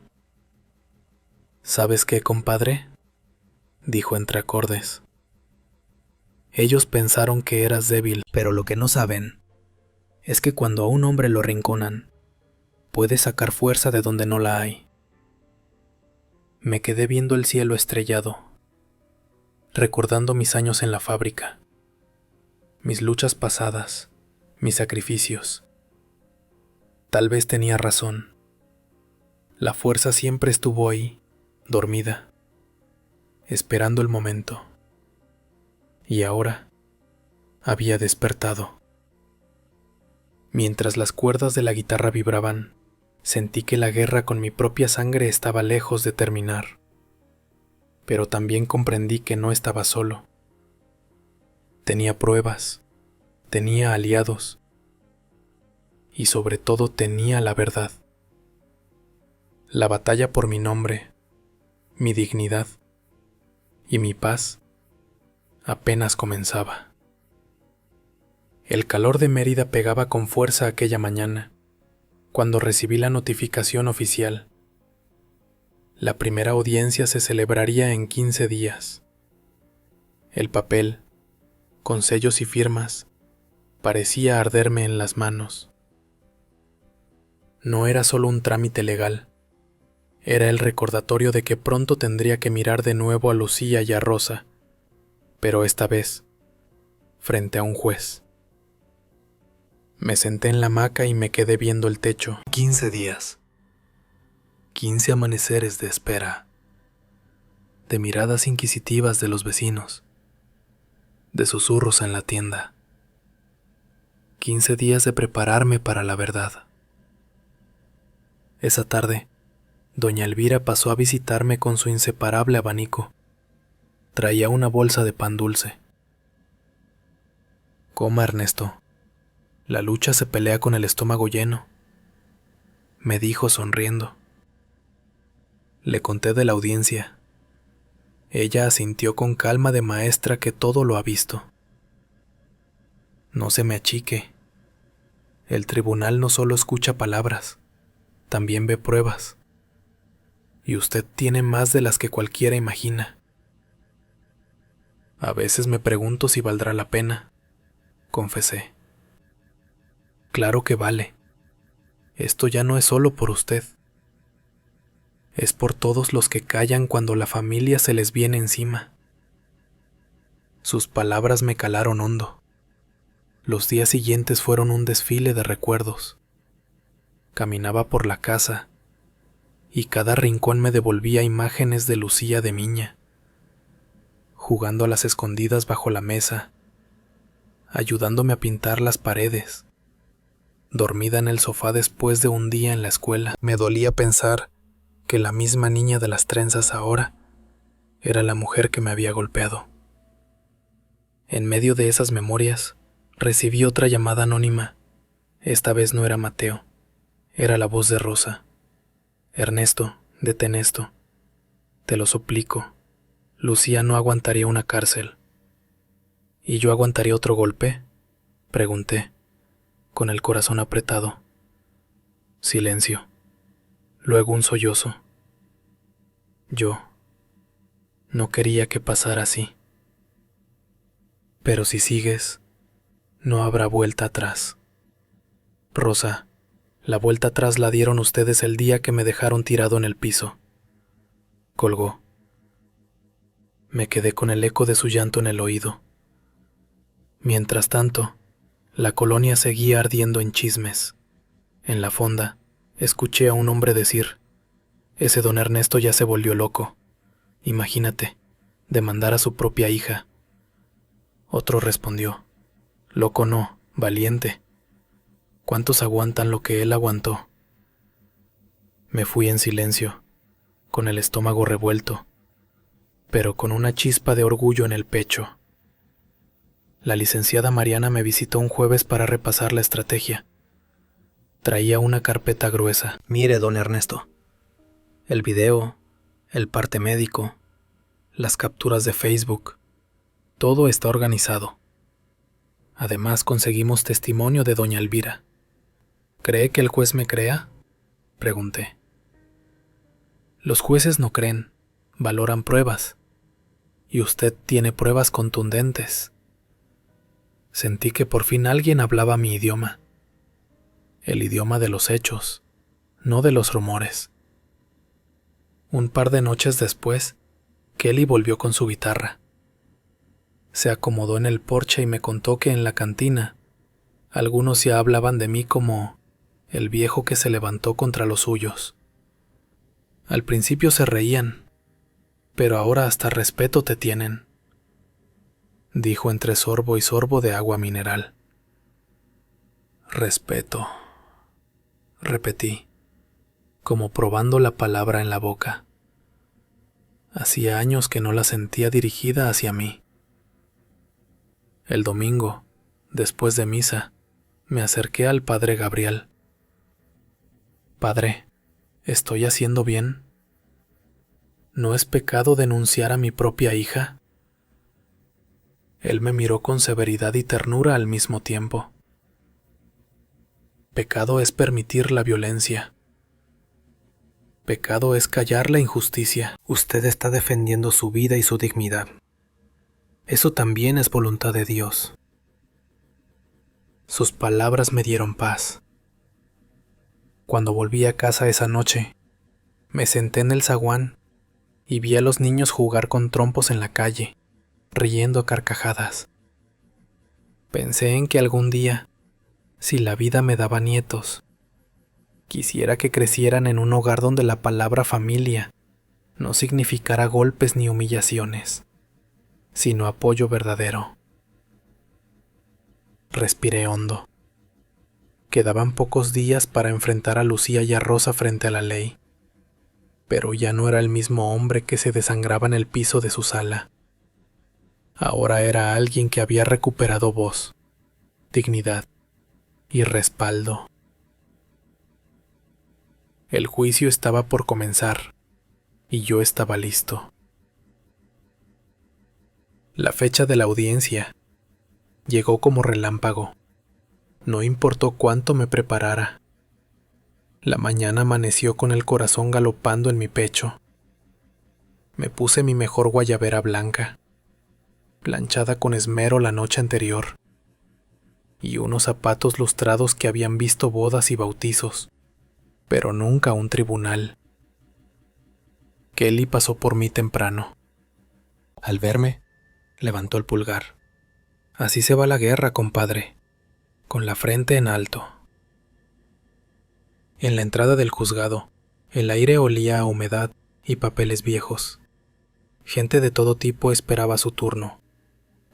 ¿Sabes qué, compadre?, dijo entre acordes. Ellos pensaron que eras débil, pero lo que no saben es que cuando a un hombre lo arrinconan, puede sacar fuerza de donde no la hay. Me quedé viendo el cielo estrellado, recordando mis años en la fábrica, mis luchas pasadas, mis sacrificios. Tal vez tenía razón. La fuerza siempre estuvo ahí, dormida, esperando el momento. Y ahora había despertado. Mientras las cuerdas de la guitarra vibraban, sentí que la guerra con mi propia sangre estaba lejos de terminar. Pero también comprendí que no estaba solo. Tenía pruebas, tenía aliados y sobre todo tenía la verdad. La batalla por mi nombre, mi dignidad y mi paz apenas comenzaba. El calor de Mérida pegaba con fuerza aquella mañana, cuando recibí la notificación oficial. La primera audiencia se celebraría en 15 días. El papel, con sellos y firmas, parecía arderme en las manos. No era solo un trámite legal, era el recordatorio de que pronto tendría que mirar de nuevo a Lucía y a Rosa, pero esta vez, frente a un juez. Me senté en la hamaca y me quedé viendo el techo. 15 días. 15 amaneceres de espera. De miradas inquisitivas de los vecinos. De susurros en la tienda. 15 días de prepararme para la verdad. Esa tarde, doña Elvira pasó a visitarme con su inseparable abanico. Traía una bolsa de pan dulce. Coma, Ernesto. La lucha se pelea con el estómago lleno, me dijo sonriendo. Le conté de la audiencia. Ella asintió con calma de maestra que todo lo ha visto. No se me achique. El tribunal no solo escucha palabras, también ve pruebas. Y usted tiene más de las que cualquiera imagina. A veces me pregunto si valdrá la pena, confesé. Claro que vale. Esto ya no es solo por usted. Es por todos los que callan cuando la familia se les viene encima. Sus palabras me calaron hondo. Los días siguientes fueron un desfile de recuerdos. Caminaba por la casa y cada rincón me devolvía imágenes de Lucía de niña, jugando a las escondidas bajo la mesa, ayudándome a pintar las paredes, dormida en el sofá después de un día en la escuela. Me dolía pensar que la misma niña de las trenzas ahora era la mujer que me había golpeado. En medio de esas memorias, recibí otra llamada anónima. Esta vez no era Mateo, era la voz de Rosa. Ernesto, detén esto. Te lo suplico. Lucía no aguantaría una cárcel. ¿Y yo aguantaría otro golpe? Pregunté, con el corazón apretado. Silencio. Luego un sollozo. Yo no quería que pasara así. Pero si sigues, no habrá vuelta atrás. Rosa, la vuelta atrás la dieron ustedes el día que me dejaron tirado en el piso. Colgó. Me quedé con el eco de su llanto en el oído. Mientras tanto, la colonia seguía ardiendo en chismes. En la fonda, escuché a un hombre decir: ese don Ernesto ya se volvió loco. Imagínate, demandar a su propia hija. Otro respondió: loco no, valiente. ¿Cuántos aguantan lo que él aguantó? Me fui en silencio, con el estómago revuelto, pero con una chispa de orgullo en el pecho. La licenciada Mariana me visitó un jueves para repasar la estrategia. Traía una carpeta gruesa. Mire, don Ernesto, el video, el parte médico, las capturas de Facebook, todo está organizado. Además conseguimos testimonio de doña Elvira. ¿Cree que el juez me crea?, pregunté. Los jueces no creen, valoran pruebas. Y usted tiene pruebas contundentes. Sentí que por fin alguien hablaba mi idioma. El idioma de los hechos, no de los rumores. Un par de noches después, Kelly volvió con su guitarra. Se acomodó en el porche y me contó que en la cantina algunos ya hablaban de mí como el viejo que se levantó contra los suyos. Al principio se reían, pero ahora hasta respeto te tienen, dijo entre sorbo y sorbo de agua mineral. Respeto, repetí, como probando la palabra en la boca. Hacía años que no la sentía dirigida hacia mí. El domingo, después de misa, me acerqué al padre Gabriel. Padre, ¿estoy haciendo bien? ¿No es pecado denunciar a mi propia hija? Él me miró con severidad y ternura al mismo tiempo. Pecado es permitir la violencia. Pecado es callar la injusticia. Usted está defendiendo su vida y su dignidad. Eso también es voluntad de Dios. Sus palabras me dieron paz. Cuando volví a casa esa noche, me senté en el zaguán y vi a los niños jugar con trompos en la calle, riendo a carcajadas. Pensé en que algún día, si la vida me daba nietos, quisiera que crecieran en un hogar donde la palabra familia no significara golpes ni humillaciones, sino apoyo verdadero. Respiré hondo. Quedaban pocos días para enfrentar a Lucía y a Rosa frente a la ley, pero ya no era el mismo hombre que se desangraba en el piso de su sala. Ahora era alguien que había recuperado voz, dignidad y respaldo. El juicio estaba por comenzar y yo estaba listo. La fecha de la audiencia llegó como relámpago. No importó cuánto me preparara. La mañana amaneció con el corazón galopando en mi pecho. Me puse mi mejor guayabera blanca, planchada con esmero la noche anterior, y unos zapatos lustrados que habían visto bodas y bautizos, pero nunca un tribunal. Kelly pasó por mí temprano. Al verme, levantó el pulgar. Así se va la guerra, compadre, con la frente en alto. En la entrada del juzgado, el aire olía a humedad y papeles viejos. Gente de todo tipo esperaba su turno.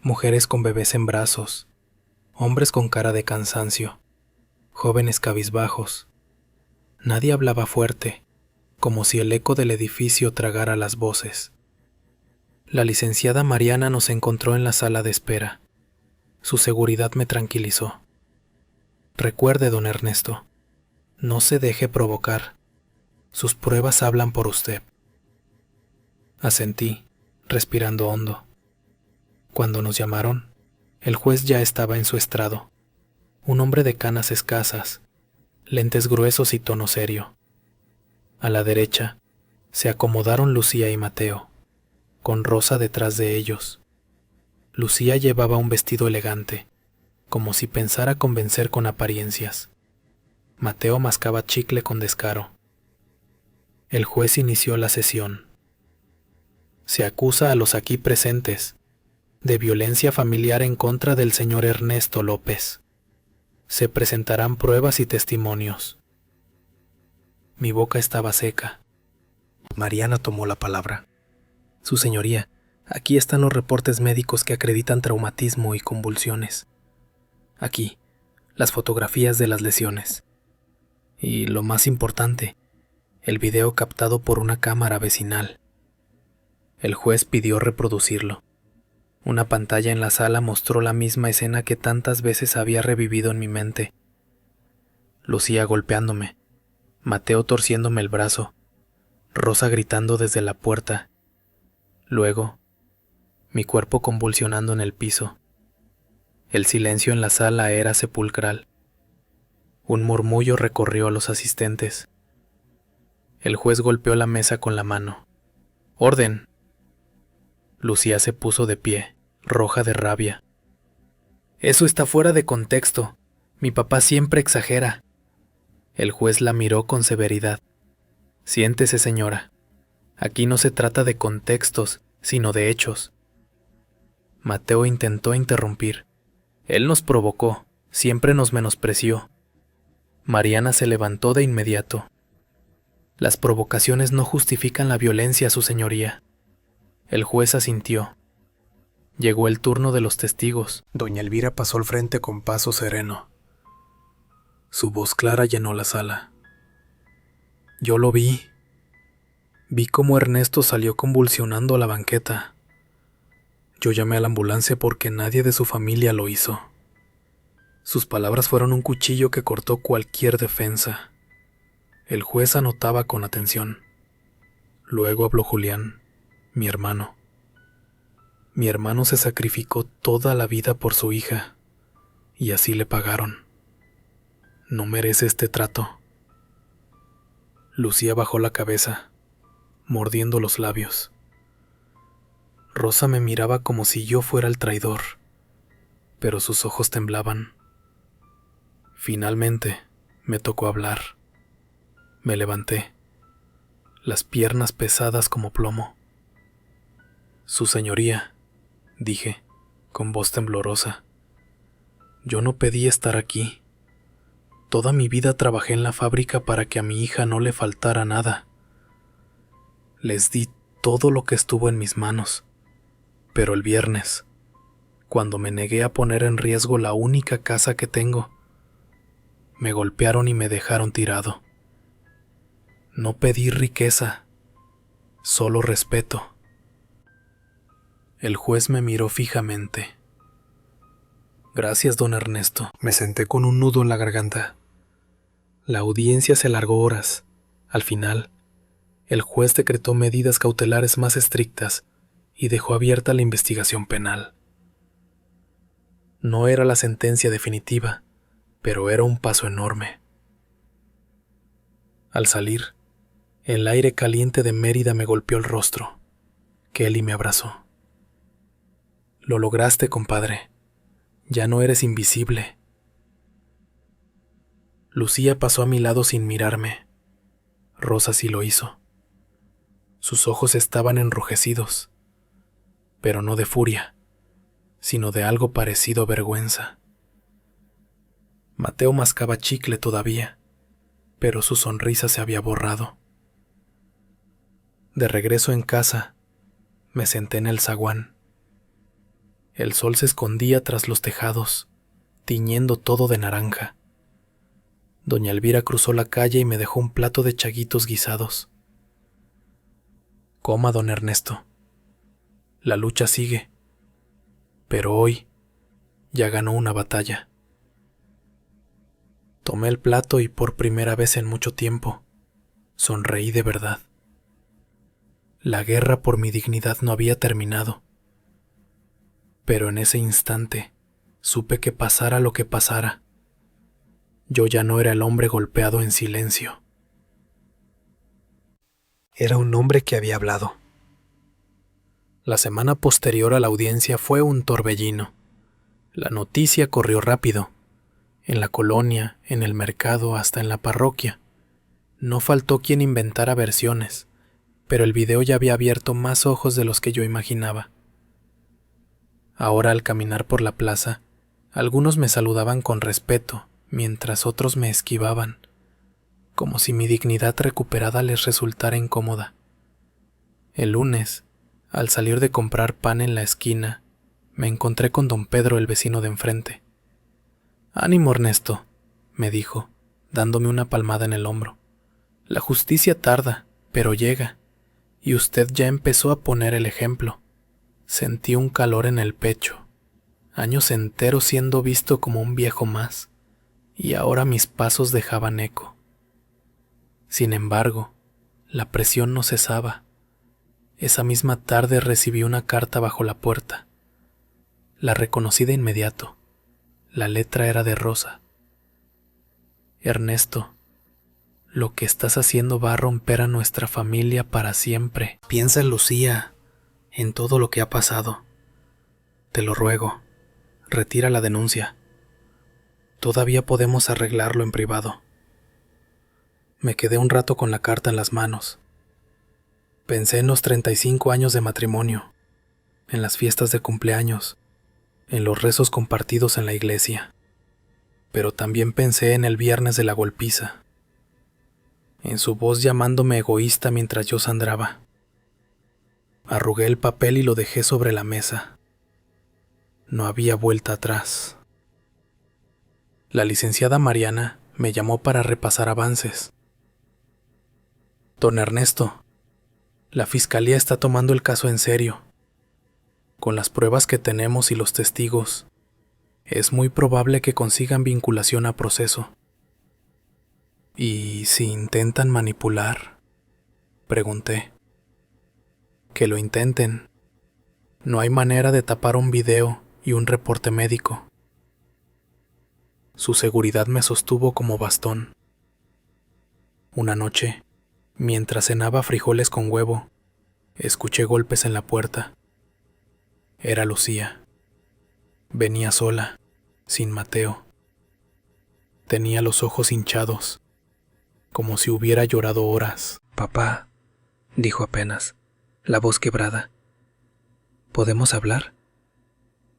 Mujeres con bebés en brazos, hombres con cara de cansancio, jóvenes cabizbajos. Nadie hablaba fuerte, como si el eco del edificio tragara las voces. La licenciada Mariana nos encontró en la sala de espera. Su seguridad me tranquilizó. Recuerde, don Ernesto, no se deje provocar. Sus pruebas hablan por usted. Asentí, respirando hondo. Cuando nos llamaron, el juez ya estaba en su estrado. Un hombre de canas escasas, lentes gruesos y tono serio. A la derecha, se acomodaron Lucía y Mateo, con Rosa detrás de ellos. Lucía llevaba un vestido elegante, como si pensara convencer con apariencias. Mateo mascaba chicle con descaro. El juez inició la sesión. Se acusa a los aquí presentes de violencia familiar en contra del señor Ernesto López. Se presentarán pruebas y testimonios. Mi boca estaba seca. Mariana tomó la palabra. Su señoría, aquí están los reportes médicos que acreditan traumatismo y convulsiones. Aquí, las fotografías de las lesiones. Y lo más importante, el video captado por una cámara vecinal. El juez pidió reproducirlo. Una pantalla en la sala mostró la misma escena que tantas veces había revivido en mi mente. Lucía golpeándome, Mateo torciéndome el brazo, Rosa gritando desde la puerta. Luego, mi cuerpo convulsionando en el piso. El silencio en la sala era sepulcral. Un murmullo recorrió a los asistentes. El juez golpeó la mesa con la mano. ¡Orden! Lucía se puso de pie, roja de rabia. Eso está fuera de contexto. Mi papá siempre exagera. El juez la miró con severidad. Siéntese, señora. Aquí no se trata de contextos, sino de hechos. Mateo intentó interrumpir. Él nos provocó, siempre nos menospreció. Mariana se levantó de inmediato. Las provocaciones no justifican la violencia, su señoría. El juez asintió. Llegó el turno de los testigos. Doña Elvira pasó al frente con paso sereno. Su voz clara llenó la sala. Yo lo vi. Vi cómo Ernesto salió convulsionando a la banqueta. Yo llamé a la ambulancia porque nadie de su familia lo hizo. Sus palabras fueron un cuchillo que cortó cualquier defensa. El juez anotaba con atención. Luego habló Julián, mi hermano. Mi hermano se sacrificó toda la vida por su hija, y así le pagaron. No merece este trato. Lucía bajó la cabeza, mordiendo los labios. Rosa me miraba como si yo fuera el traidor, pero sus ojos temblaban. Finalmente, me tocó hablar. Me levanté, las piernas pesadas como plomo. Su señoría, dije, con voz temblorosa, yo no pedí estar aquí. Toda mi vida trabajé en la fábrica para que a mi hija no le faltara nada. Les di todo lo que estuvo en mis manos, pero el viernes, cuando me negué a poner en riesgo la única casa que tengo, me golpearon y me dejaron tirado. No pedí riqueza, solo respeto. El juez me miró fijamente. Gracias, don Ernesto. Me senté con un nudo en la garganta. La audiencia se alargó horas. Al final, el juez decretó medidas cautelares más estrictas y dejó abierta la investigación penal. No era la sentencia definitiva, pero era un paso enorme. Al salir, el aire caliente de Mérida me golpeó el rostro. Kelly me abrazó. Lo lograste, compadre. Ya no eres invisible. Lucía pasó a mi lado sin mirarme. Rosa sí lo hizo. Sus ojos estaban enrojecidos, pero no de furia, sino de algo parecido a vergüenza. Mateo mascaba chicle todavía, pero su sonrisa se había borrado. De regreso en casa, me senté en el zaguán. El sol se escondía tras los tejados, tiñendo todo de naranja. Doña Elvira cruzó la calle y me dejó un plato de chaguitos guisados. Coma, don Ernesto. La lucha sigue, pero hoy ya ganó una batalla. Tomé el plato y por primera vez en mucho tiempo sonreí de verdad. La guerra por mi dignidad no había terminado, pero en ese instante supe que pasara lo que pasara, yo ya no era el hombre golpeado en silencio. Era un hombre que había hablado. La semana posterior a la audiencia fue un torbellino. La noticia corrió rápido. En la colonia, en el mercado, hasta en la parroquia. No faltó quien inventara versiones, pero el video ya había abierto más ojos de los que yo imaginaba. Ahora, al caminar por la plaza, algunos me saludaban con respeto, mientras otros me esquivaban, como si mi dignidad recuperada les resultara incómoda. El lunes, al salir de comprar pan en la esquina, me encontré con don Pedro, el vecino de enfrente. «Ánimo, Ernesto», me dijo, dándome una palmada en el hombro. «La justicia tarda, pero llega, y usted ya empezó a poner el ejemplo». Sentí un calor en el pecho, años enteros siendo visto como un viejo más, y ahora mis pasos dejaban eco. Sin embargo, la presión no cesaba. Esa misma tarde recibí una carta bajo la puerta. La reconocí de inmediato. La letra era de Rosa. «Ernesto, lo que estás haciendo va a romper a nuestra familia para siempre. Piensa en Lucía, en todo lo que ha pasado. Te lo ruego, retira la denuncia. Todavía podemos arreglarlo en privado». Me quedé un rato con la carta en las manos. Pensé en los 35 años de matrimonio, en las fiestas de cumpleaños, en los rezos compartidos en la iglesia. Pero también pensé en el viernes de la golpiza, en su voz llamándome egoísta mientras yo sangraba. Arrugué el papel y lo dejé sobre la mesa. No había vuelta atrás. La licenciada Mariana me llamó para repasar avances. «Don Ernesto, la fiscalía está tomando el caso en serio. Con las pruebas que tenemos y los testigos, es muy probable que consigan vinculación a proceso». «¿Y si intentan manipular?», pregunté. «Que lo intenten. No hay manera de tapar un video y un reporte médico. Su seguridad me sostuvo como bastón. Una noche, mientras cenaba frijoles con huevo, escuché golpes en la puerta. Era Lucía. Venía sola, sin Mateo. Tenía los ojos hinchados, como si hubiera llorado horas. Papá, dijo apenas, la voz quebrada. ¿Podemos hablar?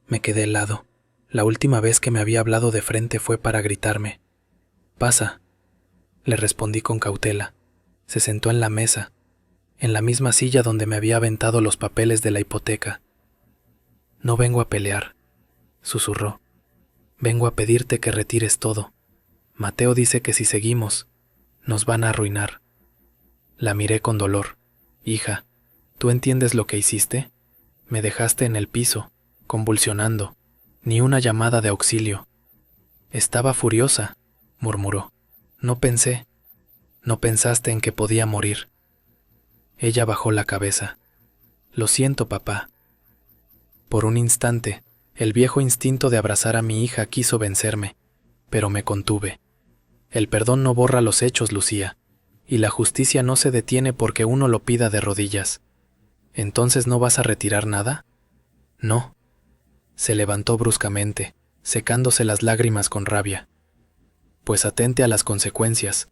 Me quedé helado. La última vez que me había hablado de frente fue para gritarme. Pasa, le respondí con cautela. Se sentó en la mesa, en la misma silla donde me había aventado los papeles de la hipoteca. No vengo a pelear, susurró. Vengo a pedirte que retires todo. Mateo dice que si seguimos, nos van a arruinar. La miré con dolor. Hija, ¿tú entiendes lo que hiciste? Me dejaste en el piso, convulsionando. Ni una llamada de auxilio. Estaba furiosa, murmuró. No pensaste en que podía morir. Ella bajó la cabeza. Lo siento, papá. Por un instante, el viejo instinto de abrazar a mi hija quiso vencerme, pero me contuve. El perdón no borra los hechos, Lucía, y la justicia no se detiene porque uno lo pida de rodillas. ¿Entonces no vas a retirar nada? No. Se levantó bruscamente, secándose las lágrimas con rabia. Pues atente a las consecuencias.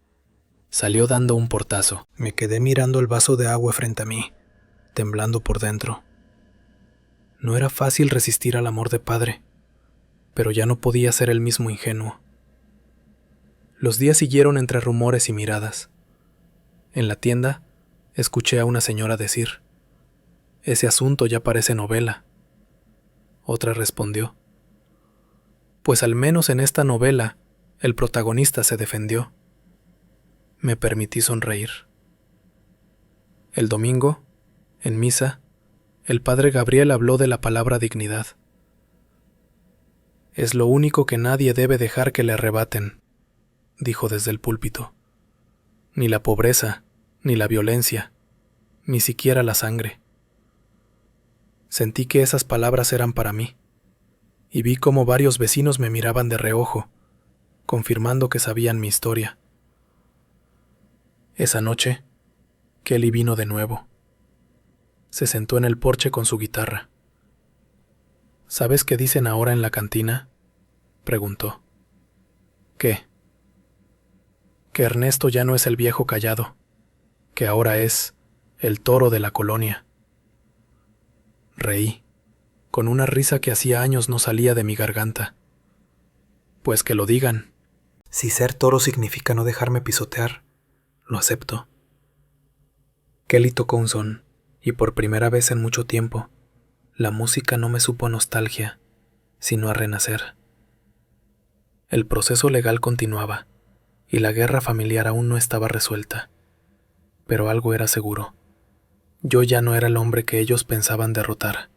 Salió dando un portazo. Me quedé mirando el vaso de agua frente a mí, temblando por dentro. No era fácil resistir al amor de padre, pero ya no podía ser el mismo ingenuo. Los días siguieron entre rumores y miradas. En la tienda, escuché a una señora decir: «Ese asunto ya parece novela». Otra respondió: «Pues al menos en esta novela, el protagonista se defendió». Me permití sonreír. El domingo, en misa, el padre Gabriel habló de la palabra dignidad. «Es lo único que nadie debe dejar que le arrebaten», dijo desde el púlpito. «Ni la pobreza, ni la violencia, ni siquiera la sangre». Sentí que esas palabras eran para mí, y vi cómo varios vecinos me miraban de reojo, confirmando que sabían mi historia. Esa noche, Kelly vino de nuevo. Se sentó en el porche con su guitarra. «¿Sabes qué dicen ahora en la cantina?», preguntó. «¿Qué?». «Que Ernesto ya no es el viejo callado, que ahora es el toro de la colonia». Reí, con una risa que hacía años no salía de mi garganta. «Pues que lo digan. Si ser toro significa no dejarme pisotear, lo acepto». Kelly tocó un son, y por primera vez en mucho tiempo, la música no me supo nostalgia, sino a renacer. El proceso legal continuaba, y la guerra familiar aún no estaba resuelta. Pero algo era seguro. Yo ya no era el hombre que ellos pensaban derrotar.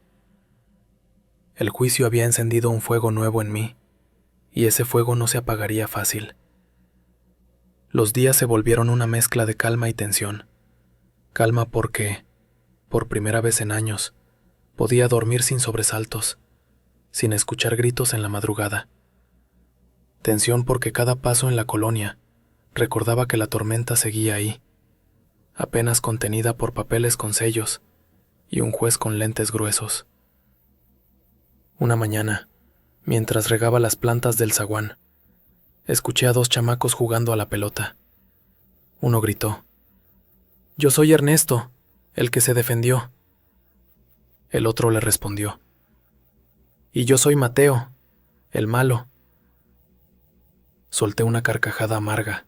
El juicio había encendido un fuego nuevo en mí, y ese fuego no se apagaría fácil. Los días se volvieron una mezcla de calma y tensión. Calma porque, por primera vez en años, podía dormir sin sobresaltos, sin escuchar gritos en la madrugada. Tensión porque cada paso en la colonia recordaba que la tormenta seguía ahí, apenas contenida por papeles con sellos y un juez con lentes gruesos. Una mañana, mientras regaba las plantas del zaguán, escuché a dos chamacos jugando a la pelota. Uno gritó: «Yo soy Ernesto, el que se defendió». El otro le respondió: «Y yo soy Mateo, el malo». Solté una carcajada amarga.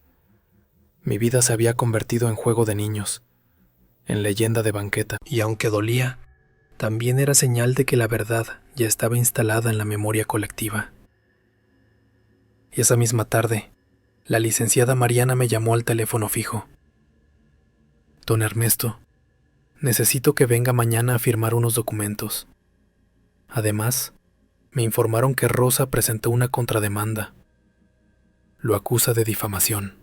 Mi vida se había convertido en juego de niños, en leyenda de banqueta, y aunque dolía, también era señal de que la verdad ya estaba instalada en la memoria colectiva. Y esa misma tarde, la licenciada Mariana me llamó al teléfono fijo. «Don Ernesto, necesito que venga mañana a firmar unos documentos». Además, me informaron que Rosa presentó una contrademanda. Lo acusa de difamación.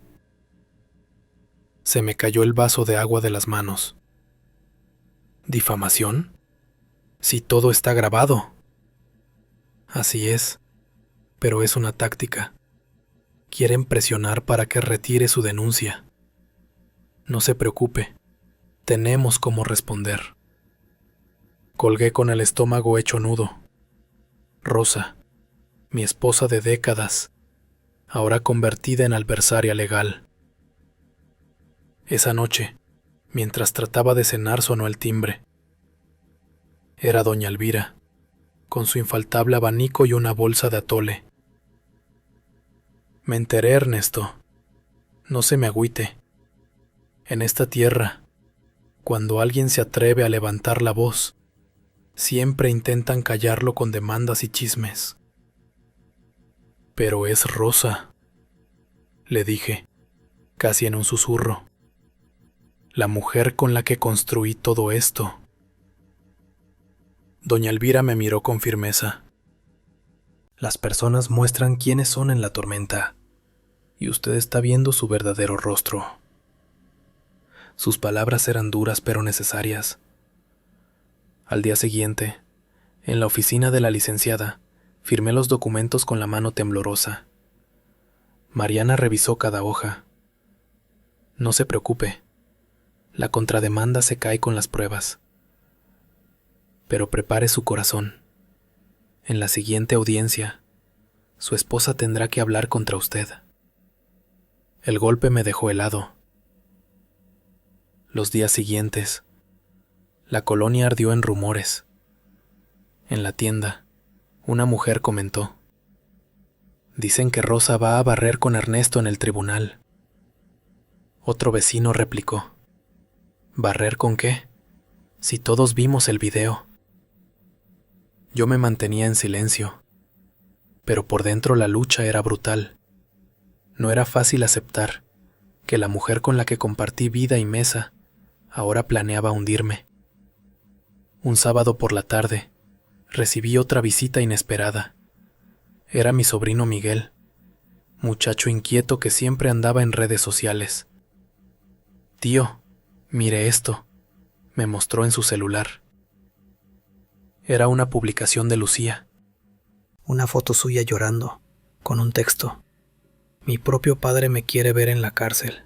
Se me cayó el vaso de agua de las manos. ¿Difamación? Si todo está grabado. Así es, pero es una táctica. Quieren presionar para que retire su denuncia. No se preocupe, tenemos cómo responder. Colgué con el estómago hecho nudo. Rosa, mi esposa de décadas, ahora convertida en adversaria legal. Esa noche, mientras trataba de cenar, sonó el timbre. Era doña Elvira, con su infaltable abanico y una bolsa de atole. Me enteré, Ernesto. No se me agüite. En esta tierra, cuando alguien se atreve a levantar la voz, siempre intentan callarlo con demandas y chismes. Pero es Rosa, le dije, casi en un susurro. La mujer con la que construí todo esto. Doña Elvira me miró con firmeza. Las personas muestran quiénes son en la tormenta, y usted está viendo su verdadero rostro. Sus palabras eran duras pero necesarias. Al día siguiente, en la oficina de la licenciada, firmé los documentos con la mano temblorosa. Mariana revisó cada hoja. No se preocupe, la contrademanda se cae con las pruebas. Pero prepare su corazón. En la siguiente audiencia, su esposa tendrá que hablar contra usted. El golpe me dejó helado. Los días siguientes, la colonia ardió en rumores. En la tienda, una mujer comentó: dicen que Rosa va a barrer con Ernesto en el tribunal. Otro vecino replicó: ¿barrer con qué? Si todos vimos el video. Yo me mantenía en silencio, pero por dentro la lucha era brutal. No era fácil aceptar que la mujer con la que compartí vida y mesa ahora planeaba hundirme. Un sábado por la tarde, recibí otra visita inesperada. Era mi sobrino Miguel, muchacho inquieto que siempre andaba en redes sociales. Tío, mire esto, me mostró en su celular. Era una publicación de Lucía. Una foto suya llorando, con un texto: mi propio padre me quiere ver en la cárcel.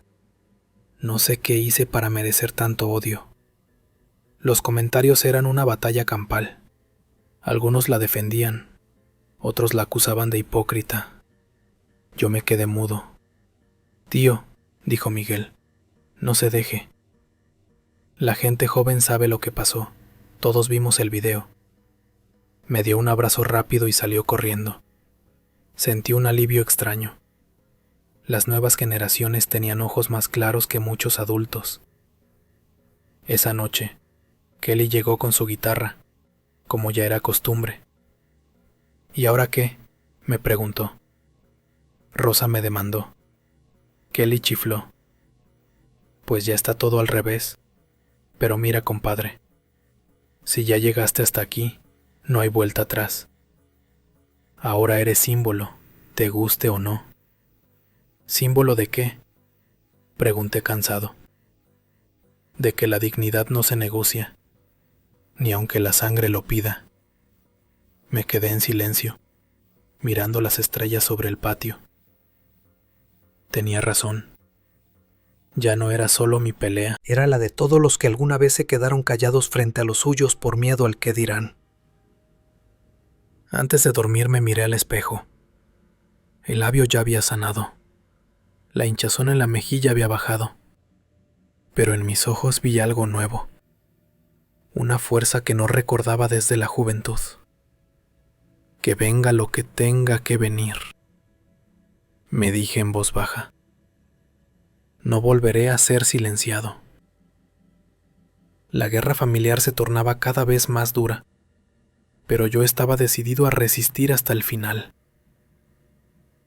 No sé qué hice para merecer tanto odio. Los comentarios eran una batalla campal. Algunos la defendían, otros la acusaban de hipócrita. Yo me quedé mudo. Tío, dijo Miguel, no se deje. La gente joven sabe lo que pasó. Todos vimos el video. Me dio un abrazo rápido y salió corriendo. Sentí un alivio extraño. Las nuevas generaciones tenían ojos más claros que muchos adultos. Esa noche, Kelly llegó con su guitarra, como ya era costumbre. ¿Y ahora qué?, me preguntó. Rosa me demandó. Kelly chifló. Pues ya está todo al revés. Pero mira, compadre, si ya llegaste hasta aquí, no hay vuelta atrás. Ahora eres símbolo, te guste o no. ¿Símbolo de qué?, pregunté cansado. De que la dignidad no se negocia, ni aunque la sangre lo pida. Me quedé en silencio, mirando las estrellas sobre el patio. Tenía razón. Ya no era solo mi pelea, era la de todos los que alguna vez se quedaron callados frente a los suyos por miedo al qué dirán. Antes de dormir me miré al espejo. El labio ya había sanado. La hinchazón en la mejilla había bajado. Pero en mis ojos vi algo nuevo. Una fuerza que no recordaba desde la juventud. Que venga lo que tenga que venir, me dije en voz baja. No volveré a ser silenciado. La guerra familiar se tornaba cada vez más dura, pero yo estaba decidido a resistir hasta el final.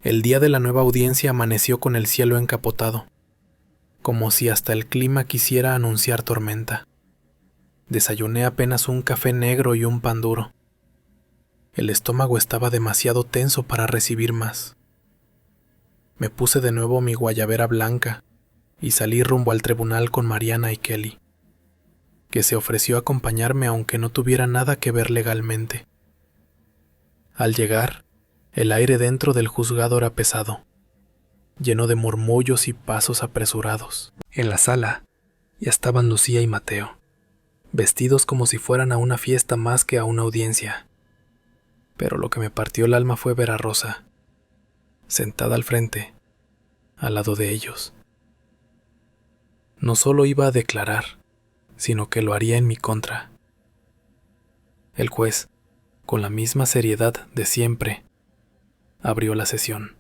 El día de la nueva audiencia amaneció con el cielo encapotado, como si hasta el clima quisiera anunciar tormenta. Desayuné apenas un café negro y un pan duro. El estómago estaba demasiado tenso para recibir más. Me puse de nuevo mi guayabera blanca y salí rumbo al tribunal con Mariana y Kelly. que se ofreció a acompañarme aunque no tuviera nada que ver legalmente. Al llegar, el aire dentro del juzgado era pesado, lleno de murmullos y pasos apresurados. En la sala ya estaban Lucía y Mateo, vestidos como si fueran a una fiesta más que a una audiencia. Pero lo que me partió el alma fue ver a Rosa, sentada al frente, al lado de ellos. No solo iba a declarar, sino que lo haría en mi contra. El juez, con la misma seriedad de siempre, abrió la sesión.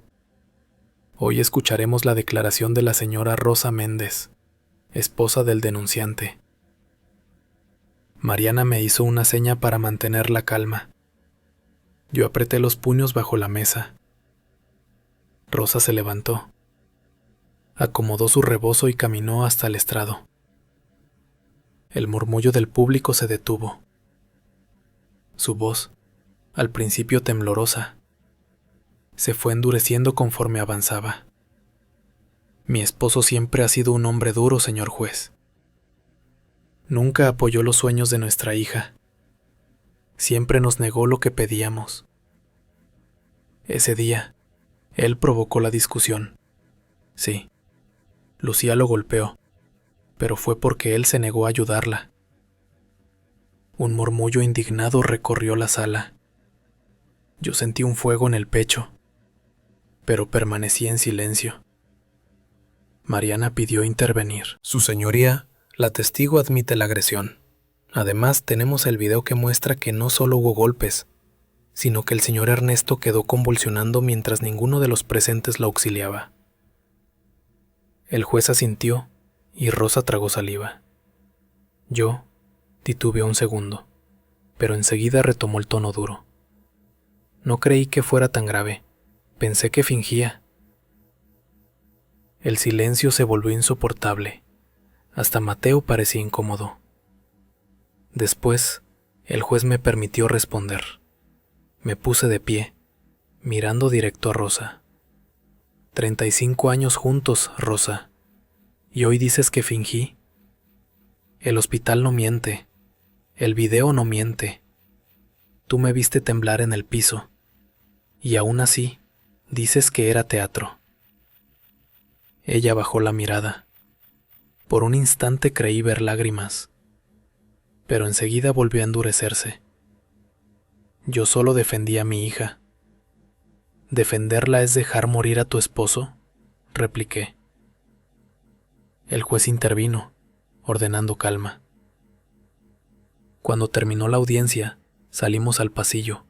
Hoy escucharemos la declaración de la señora Rosa Méndez, esposa del denunciante. Mariana me hizo una seña para mantener la calma. Yo apreté los puños bajo la mesa. Rosa se levantó, acomodó su rebozo y caminó hasta el estrado. El murmullo del público se detuvo. Su voz, al principio temblorosa, se fue endureciendo conforme avanzaba. Mi esposo siempre ha sido un hombre duro, señor juez. Nunca apoyó los sueños de nuestra hija. Siempre nos negó lo que pedíamos. Ese día, él provocó la discusión. Sí, Lucía lo golpeó, pero fue porque él se negó a ayudarla. Un murmullo indignado recorrió la sala. Yo sentí un fuego en el pecho, pero permanecí en silencio. Mariana pidió intervenir. Su señoría, la testigo admite la agresión. Además, tenemos el video que muestra que no solo hubo golpes, sino que el señor Ernesto quedó convulsionando mientras ninguno de los presentes lo auxiliaba. El juez asintió y Rosa tragó saliva. Yo titubeé un segundo, pero enseguida retomó el tono duro. No creí que fuera tan grave. Pensé que fingía. El silencio se volvió insoportable. Hasta Mateo parecía incómodo. Después, el juez me permitió responder. Me puse de pie, mirando directo a Rosa. 35 años juntos, Rosa. ¿Y hoy dices que fingí? El hospital no miente. El video no miente. Tú me viste temblar en el piso. Y aún así, dices que era teatro. Ella bajó la mirada. Por un instante creí ver lágrimas, pero enseguida volvió a endurecerse. Yo solo defendí a mi hija. ¿Defenderla es dejar morir a tu esposo?, repliqué. El juez intervino, ordenando calma. Cuando terminó la audiencia, salimos al pasillo.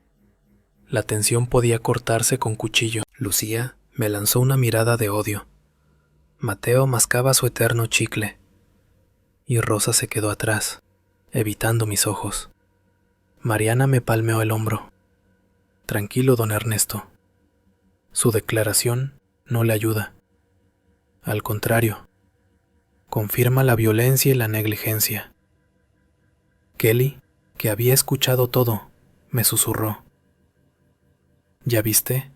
La tensión podía cortarse con cuchillo. Lucía me lanzó una mirada de odio. Mateo mascaba su eterno chicle. Y Rosa se quedó atrás, evitando mis ojos. Mariana me palmeó el hombro. Tranquilo, don Ernesto. Su declaración no le ayuda. Al contrario, confirma la violencia y la negligencia. Kelly, que había escuchado todo, me susurró. ¿Ya viste?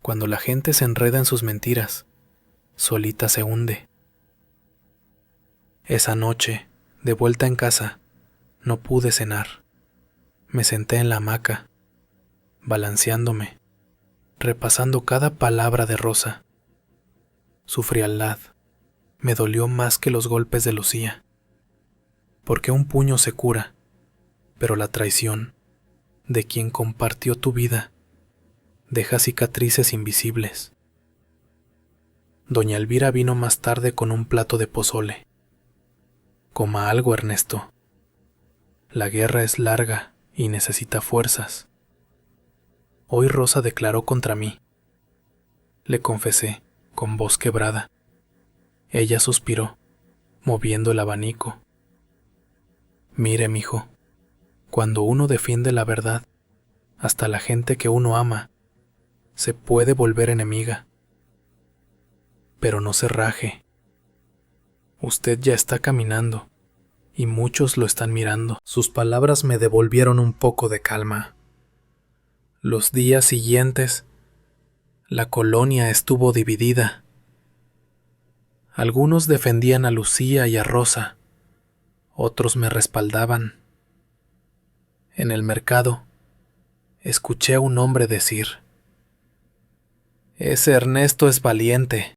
Cuando la gente se enreda en sus mentiras, solita se hunde. Esa noche, de vuelta en casa, no pude cenar. Me senté en la hamaca, balanceándome, repasando cada palabra de Rosa. Su frialdad me dolió más que los golpes de Lucía, porque un puño se cura, pero la traición de quien compartió tu vida deja cicatrices invisibles. Doña Elvira vino más tarde con un plato de pozole. Coma algo, Ernesto. La guerra es larga y necesita fuerzas. Hoy Rosa declaró contra mí. Le confesé, con voz quebrada. Ella suspiró, moviendo el abanico. Mire, mijo, cuando uno defiende la verdad, hasta la gente que uno ama se puede volver enemiga. Pero no se raje. Usted ya está caminando, y muchos lo están mirando. Sus palabras me devolvieron un poco de calma. Los días siguientes, la colonia estuvo dividida. Algunos defendían a Lucía y a Rosa, Otros me respaldaban. En el mercado, escuché a un hombre decir: «Ese Ernesto es valiente».